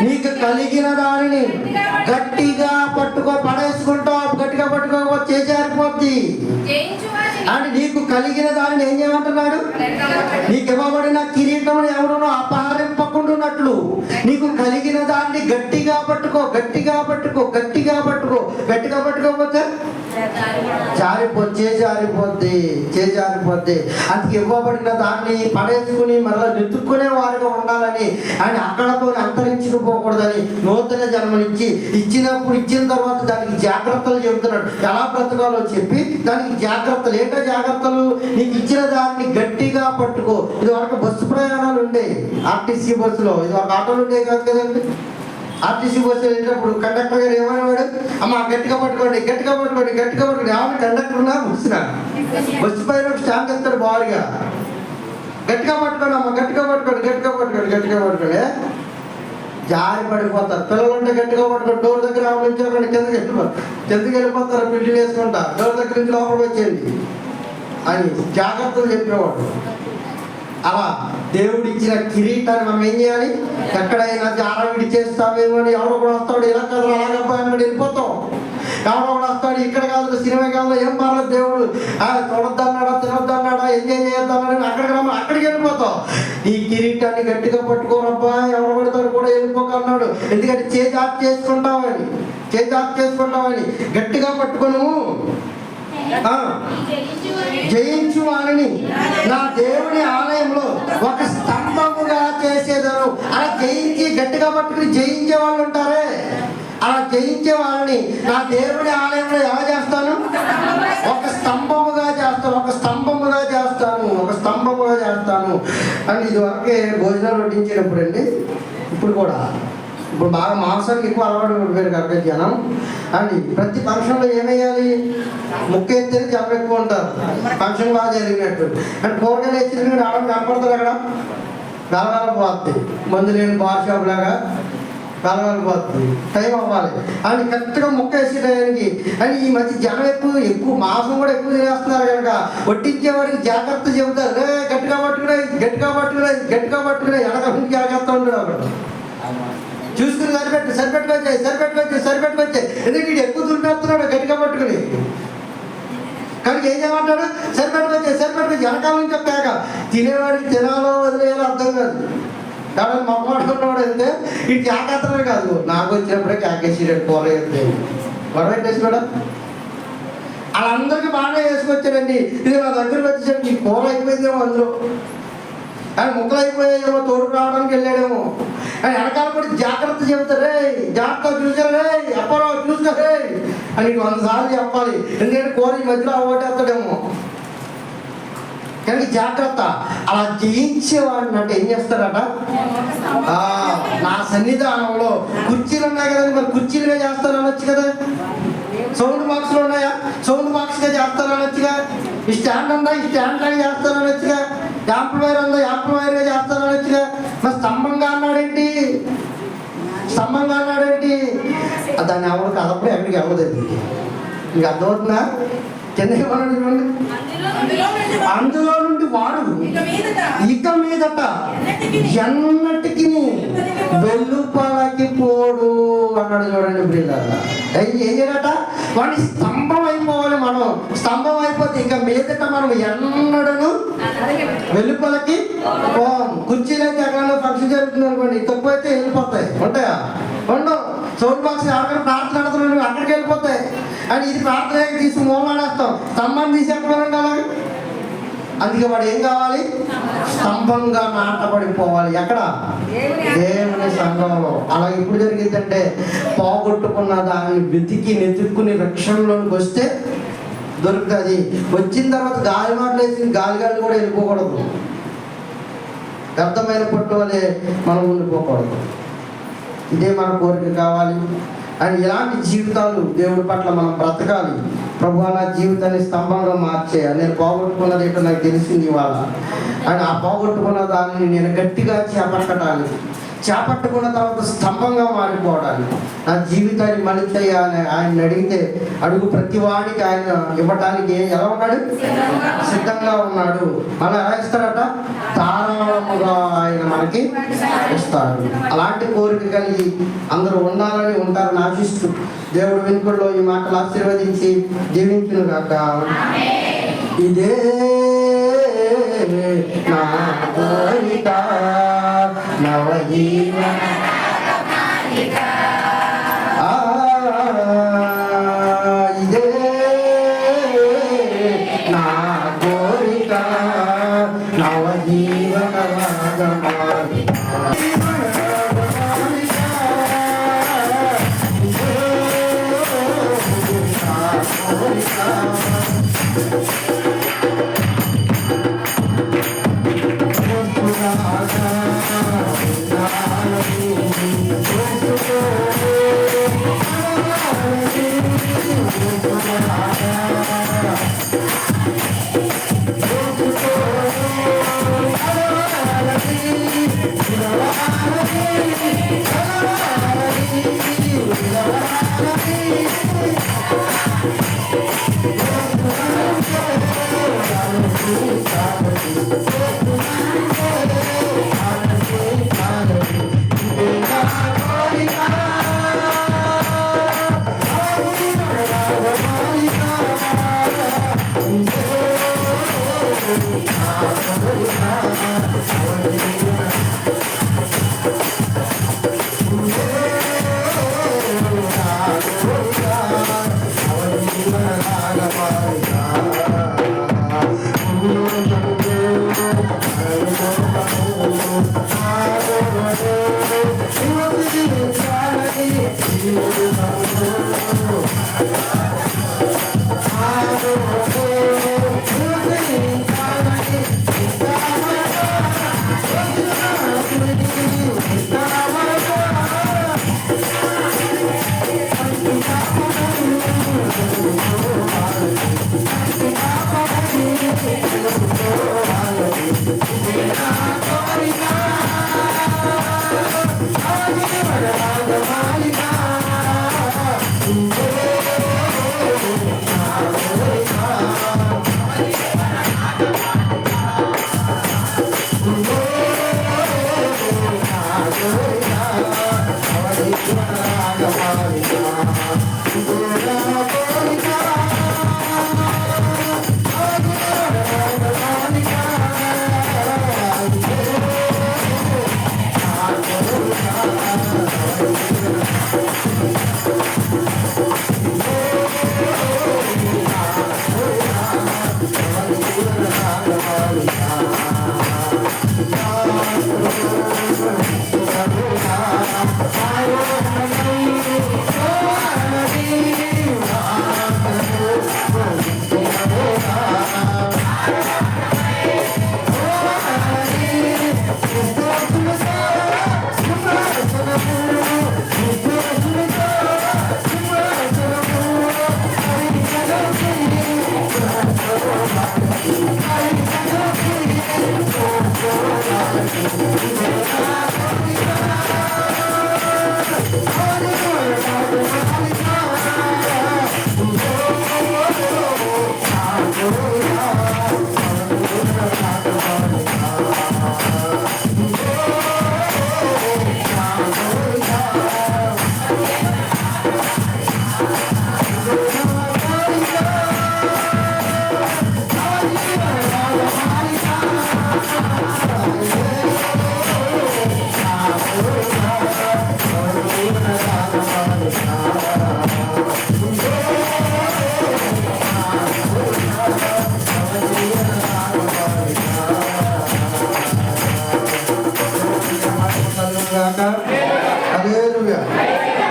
నీకు కలిగిన దానిని గట్టిగా పట్టుకో. పడేసుకుంటావు, గట్టిగా పట్టుకో, చేజారిపోద్ది. అంటే నీకు కలిగిన దానిని ఏం చేయమంటున్నాడు? నీకు ఇవ్వబడిన కిరీటం ఎవరునో అపహరింపకుండునట్లు నీకు కలిగిన దాన్ని గట్టిగా పట్టుకో, గట్టిగా పట్టుకో, గట్టిగా పట్టుకో. గట్టిగా పట్టుకోకపోతే చేజారిపోద్ది. అందుకు ఇవ్వబడిన దాన్ని పడేసుకుని మరలా వెతుక్కునే వారిగా ఉండాలని, ఆయన అక్కడతో అంతరించుకుపోకూడదని నూతన జన్మనిచ్చి ఇచ్చినప్పుడు ఇచ్చిన తర్వాత దానికి జాగ్రత్తలు చెబుతున్నాడు. ఎలా బ్రతకాలో చెప్పి దానికి జాగ్రత్తలు. ఏంటో జాగ్రత్తలు? నీకు ఇచ్చిన దాన్ని గట్టిగా పట్టుకో. ఇది వరకు బస్సు ప్రయాణాలు ఉండేవి, ఆర్టీసీ బస్సులో. ఇది ఒక ఆటోలు ఉండేవి కాదు కదండి. ఆర్టీసీ బస్సు వెళ్ళినప్పుడు కండక్టర్ గారు ఏమనేవాడు? అమ్మ గట్టిగా పట్టుకోండి, గట్టిగా పట్టుకోండి, గట్టిగా పట్టుకోండి. ఏమన్నా కండక్టర్ ఉన్నా బస్సు పైన ఒక స్టాంప్ ఇస్తాడు బారుగా, గట్టిగా పట్టుకోండి అమ్మ, గట్టిగా పట్టుకోండి, గట్టిగా పట్టుకోండి, గట్టిగా పట్టుకోండి. జారి పడిపోతారు. పిల్లలు ఉంటే గట్టిగా పట్టుకోండి. డోర్ దగ్గర ఆలోచించకండి, కిందకి వెళ్ళిపోతారు. పిల్లలు వేసుకుంటా డోర్ దగ్గర నుంచి లోపలికి వచ్చేయండి అని జాగ్రత్తలు చెప్పేవాడు. అలా దేవుడు ఇచ్చిన కిరీటాన్ని మనం ఏం చేయాలి? ఎక్కడైనా జారవిడి చేస్తామేమో అని ఎవడో కూడా వస్తాడు, ఇలా కాదు అలాగపోయాను వెళ్ళిపోతాం. ఎవడో కూడా వస్తాడు, ఇక్కడ కాదు సినిమా కాదు, ఏం పర్లేదు దేవుడు చూడొద్దన్నాడా, తినొద్దన్నాడా, ఎంజాయ్ చేయొద్దన్నాడని అక్కడికి వెళ్ళిపోతాం. ఈ కిరీటాన్ని గట్టిగా పట్టుకోరబ్బా, ఎవరు పడతారు కూడా వెళ్ళిపోకన్నాడు. ఎందుకంటే చేజాప్ చేసుకుంటామని గట్టిగా పట్టుకోను. జయించు వారిని నా దేవుని ఆలయంలో ఒక స్తంభముగా చేసేదను. అలా జయించి గట్టిగా పట్టుకుని జయించే వాళ్ళు ఉంటారే, అలా జయించే వాళ్ళని నా దేవుని ఆలయంలో ఎలా చేస్తాను? ఒక స్తంభముగా చేస్తాను అని ఇదివరకే భోజనాలు వడ్డించేటప్పుడు అండి. ఇప్పుడు బాగా మాంసానికి ఎక్కువ అలవాటు పడిపోయారు కనుక జనం. అండి ప్రతి ఫంక్షన్లో ఏమేయాలి? ముక్క ఎత్తేది జనం ఎక్కువ ఉంటారు. ఫంక్షన్ బాగా జరిగినట్టు అంటే కూరగాయలు ఎత్తిన ఆడడం కనపడతారు. అక్కడ గలగల పోతుంది, మందు లేని బార్ షాప్ లాగా గలగల పోతుంది. టైం అవ్వాలి అని కరెక్ట్గా ముక్క వేసే టైంకి. అని ఈ మధ్య జనం ఎక్కువ మాంసం కూడా ఎక్కువ తినేస్తున్నారు కనుక వడ్డించేవాడికి జాగ్రత్త చెబుతారు. గట్టిగా పట్టుకునే ఎడక నుంచి ఎడగేస్తూ ఉంటాడు. అక్కడ చూసుకుని సరిపెట్టుకొచ్చాయి. ఎందుకంటే వీడు ఎక్కువ దుర్పేస్తున్నాడు గట్టిగా పట్టుకుని. కానీ ఏం చేయమంటాడు? సరిపెట్టుకొచ్చి వెనకాల నుంచి పేక. తినేవాడికి తినాలో వదిలేయాలో అర్థం కాదు. కాబట్టి మొక్కమాడుకున్నవాడు అయితే వీడు కేకేస్తున్నాడు కాదు, నాకు వచ్చినప్పుడే కేకేసాడు కూర అయితే గొడవ పెట్టేసి కూడా వాళ్ళందరికీ బాగానే వేసుకొచ్చాడండి. ఇది నా దగ్గరకు వచ్చేసాడు, నీ కూర అయిపోయిందేమో అందులో, కానీ ముక్కలు అయిపోయాయేమో, తోడు రావడానికి వెళ్ళాడేమో అని వెనకాల కూడా జాగ్రత్త చెబుతారే, జాగ్రత్త చూసారే, అప్పారావు చూసుకోరే అని 100 సార్లు చెప్పాలి. ఎందుకంటే కూర ఈ మధ్యలో ఓటేస్తాడేమో. కానీ జాగ్రత్త. అలా జయించేవాడిని అంటే ఏం చేస్తారట? నా సన్నిధానంలో కుర్చీలు ఉన్నాయి కదండి, మరి కుర్చీలుగా చేస్తారనొచ్చు కదా. సౌండ్ బాక్స్లు ఉన్నాయా? సౌండ్ బాక్స్గా చేస్తారనొచ్చుగా. ఈ స్టాండ్ ఉందా? ఈ స్టాండ్ లాగా చేస్తారనొచ్చుగా. యాంప్లిఫైర్ ఉందా? యాంప్లిఫైర్గా చేస్తారనొచ్చుగా. మరి స్తంభంగా అన్నాడేంటి? దాన్ని ఎవరు కదప్పుడు ఎక్కడికి వెళ్ళదండి. ఇంక అర్థమవుతుందా? కింద చూడండి, అందులో నుండి వాడు ఇక మీదట ఎన్నటికి వెలుపలకి పోడు అన్నాడు. చూడండి ప్రియులారా, ఏం చేయడట? వాడిని స్తంభం అయిపోవాలి. మనం స్తంభం అయిపోతే ఇక మీదట మనం ఎన్నడను వెలుపలకి పోం. కుర్చీలైతే ఎక్కడ ఫంక్షన్ జరుగుతుంది అనుకోండి, తక్కువైతే వెళ్ళిపోతాయి. ఉంటాయా? ఉండవు. సౌండ్ బాక్స్ అక్కడ ప్రార్థన నడుతున్నాడు, అక్కడికి వెళ్ళిపోతాయి. అని ఇది ప్రార్థన తీసి మూలాడేస్తాం, స్తంభాన్ని తీసి ఎక్కడ ఉండాలి? అందుకే వాడు ఏం కావాలి? స్తంభంగా నాటబడిపోవాలి. ఎక్కడ? దేవుని సంఘంలో. అలా ఎప్పుడు జరిగిందంటే పోగొట్టుకున్న దాన్ని వెతుక్కుని రక్షణలోనికి వస్తే దొరుకుతుంది. వచ్చిన తర్వాత గాలి మాటలు వేసి గాలిగాళ్ళు కూడా వెళ్ళిపోకూడదు. వ్యర్థమైన పట్టు వలె మనం ఉండిపోకూడదు. ఇదే మన కోరిక కావాలి. అని ఇలాంటి జీవితాలు దేవుడి పట్ల మనం బ్రతకాలి. ప్రభు నా జీవితాన్ని స్తంభంగా మార్చే, నేను పోగొట్టుకున్నది ఏంటో నాకు తెలిసింది ఇవాళ. అని ఆ పోగొట్టుకున్న దాన్ని నేను గట్టిగా చేపట్టుకున్న తర్వాత స్తంభంగా మారిపోవడానికి, నా జీవితాన్ని మలిచయ్యా అని ఆయన అడిగితే అడుగు ప్రతి వాడికి ఆయన ఇవ్వటానికి ఎలా ఉన్నాడు? సిద్ధంగా ఉన్నాడు. మనం ఎలా ఇస్తాడట? ధారాళముగా ఆయన మనకి ఇస్తాడు. అలాంటి కోరిక కలిగి అందరూ ఉండాలని ఉంటారని ఆశిస్తూ దేవుడు వెనుకల్లో ఈ మాటలు ఆశీర్వదించి దీవించును గాక. ఇదే నా కోరిక నవజీవన ఇదే నా కోరిక నవజీవన రాగమాలి.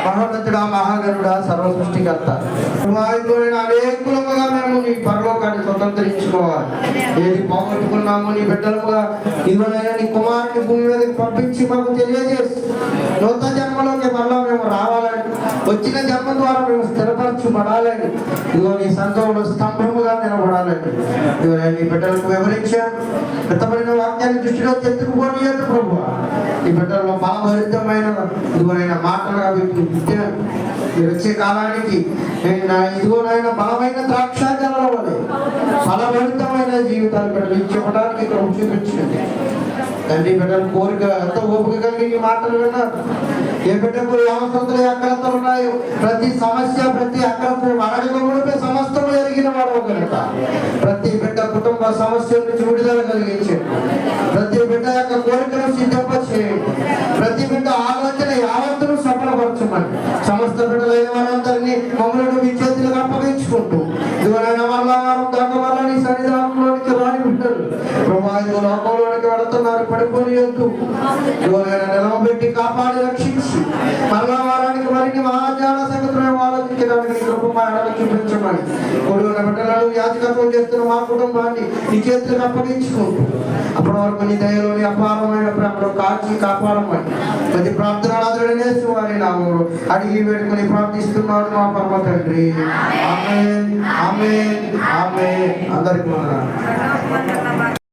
మహోన్నతుడా, మహాగరుడా, సర్వ సృష్టికర్త, అనేకులముగా మేము నీ పరలోకాన్ని స్వతంత్రించుకోవాలి. ఏది పోగొట్టుకున్నాము నీ బిడ్డలుగా ఇవరైనా నీ కుమారుని భూమి మీదకి పంపించి మాకు తెలియజేసి నూతన జన్మలోకి మళ్ళా మేము రావాలని వచ్చిన జన్మ ద్వారా మేము స్థిరపరచబడాలని, ఇదిగో నీ సంఘంలో స్తంభముగా నిలబడాలని ఇదిగో నేను ఈ బిడ్డలకు వివరించాను. పెట్టబడిన వాక్యాన్ని దృష్టిలో తెచ్చుకుపోనీయదు ప్రభు. ఈ బిడ్డల్లో బలభరితమైన ఇదిగోనైనా మాటలుగా వీటిని పుట్టాను. మీరు వచ్చే కాలానికి ఇదిగోనైనా బలమైన ద్రాక్షాజాల వలె ఫలభరితమైన జీవితాలు బిడ్డలు ఇచ్చివ్వడానికి ఇక్కడ చూపించండి తండ్రి. బిడ్డల కోరిక ఎంతో ఓపిక కలిగి ఈ మాటలు విన్నారు. ఏ బిడ్డకు అవసరతలు అక్రతలు ఉన్నాయో ప్రతి సమస్య ప్రతి అక్రత అడగకుండా సమస్తము ఎరిగిన వాడు కనుక ప్రతి బిడ్డ కుటుంబ సమస్యల నుంచి విడుదల కలిగించండి. ప్రతి బిడ్డ యొక్క కోరికను సిద్ధపరిచేయండి. ప్రతి బిడ్డ ఆలోచన యావత్తును సఫలపరచమని సమస్త బిడ్డలైన వారందరినీ మమ్మల్ని మీ చేతులకు అప్పగించుకుంటూ ఇదిగోనైనా మరణారం దాకా వల్ల నీ సన్నిధానంలోనికి రాని బిడ్డలు ప్రభావిత లోకంలోనికి వెళుతున్నారు. పడిపోనియద్దు ఇదిగోనైనా నిలవబెట్టి కాపాడి రక్షించి మరలా వారానికి మరిన్ని మహాజ్ఞాన సంగతులను ఆలోచించడానికి నీ కృపమాయలను చూపించమని కొడుకున్న బిడ్డలను యాజకత్వం చేస్తున్న మా కుటుంబాన్ని నీ చేతులకు అప్పగించుకుంటూ అప్పటి వరకు నీ దయలోని అపారమైన ప్రేమలో కాచి కాపాడమని ప్రతి ప్రార్థన వారి నామములో అడిగి వేడుకొని ప్రార్థిస్తున్నాడు మా పరమ తండ్రి. ఆమేన్ ఆమేన్ ఆమేన్. అందరికీ వందనాలు.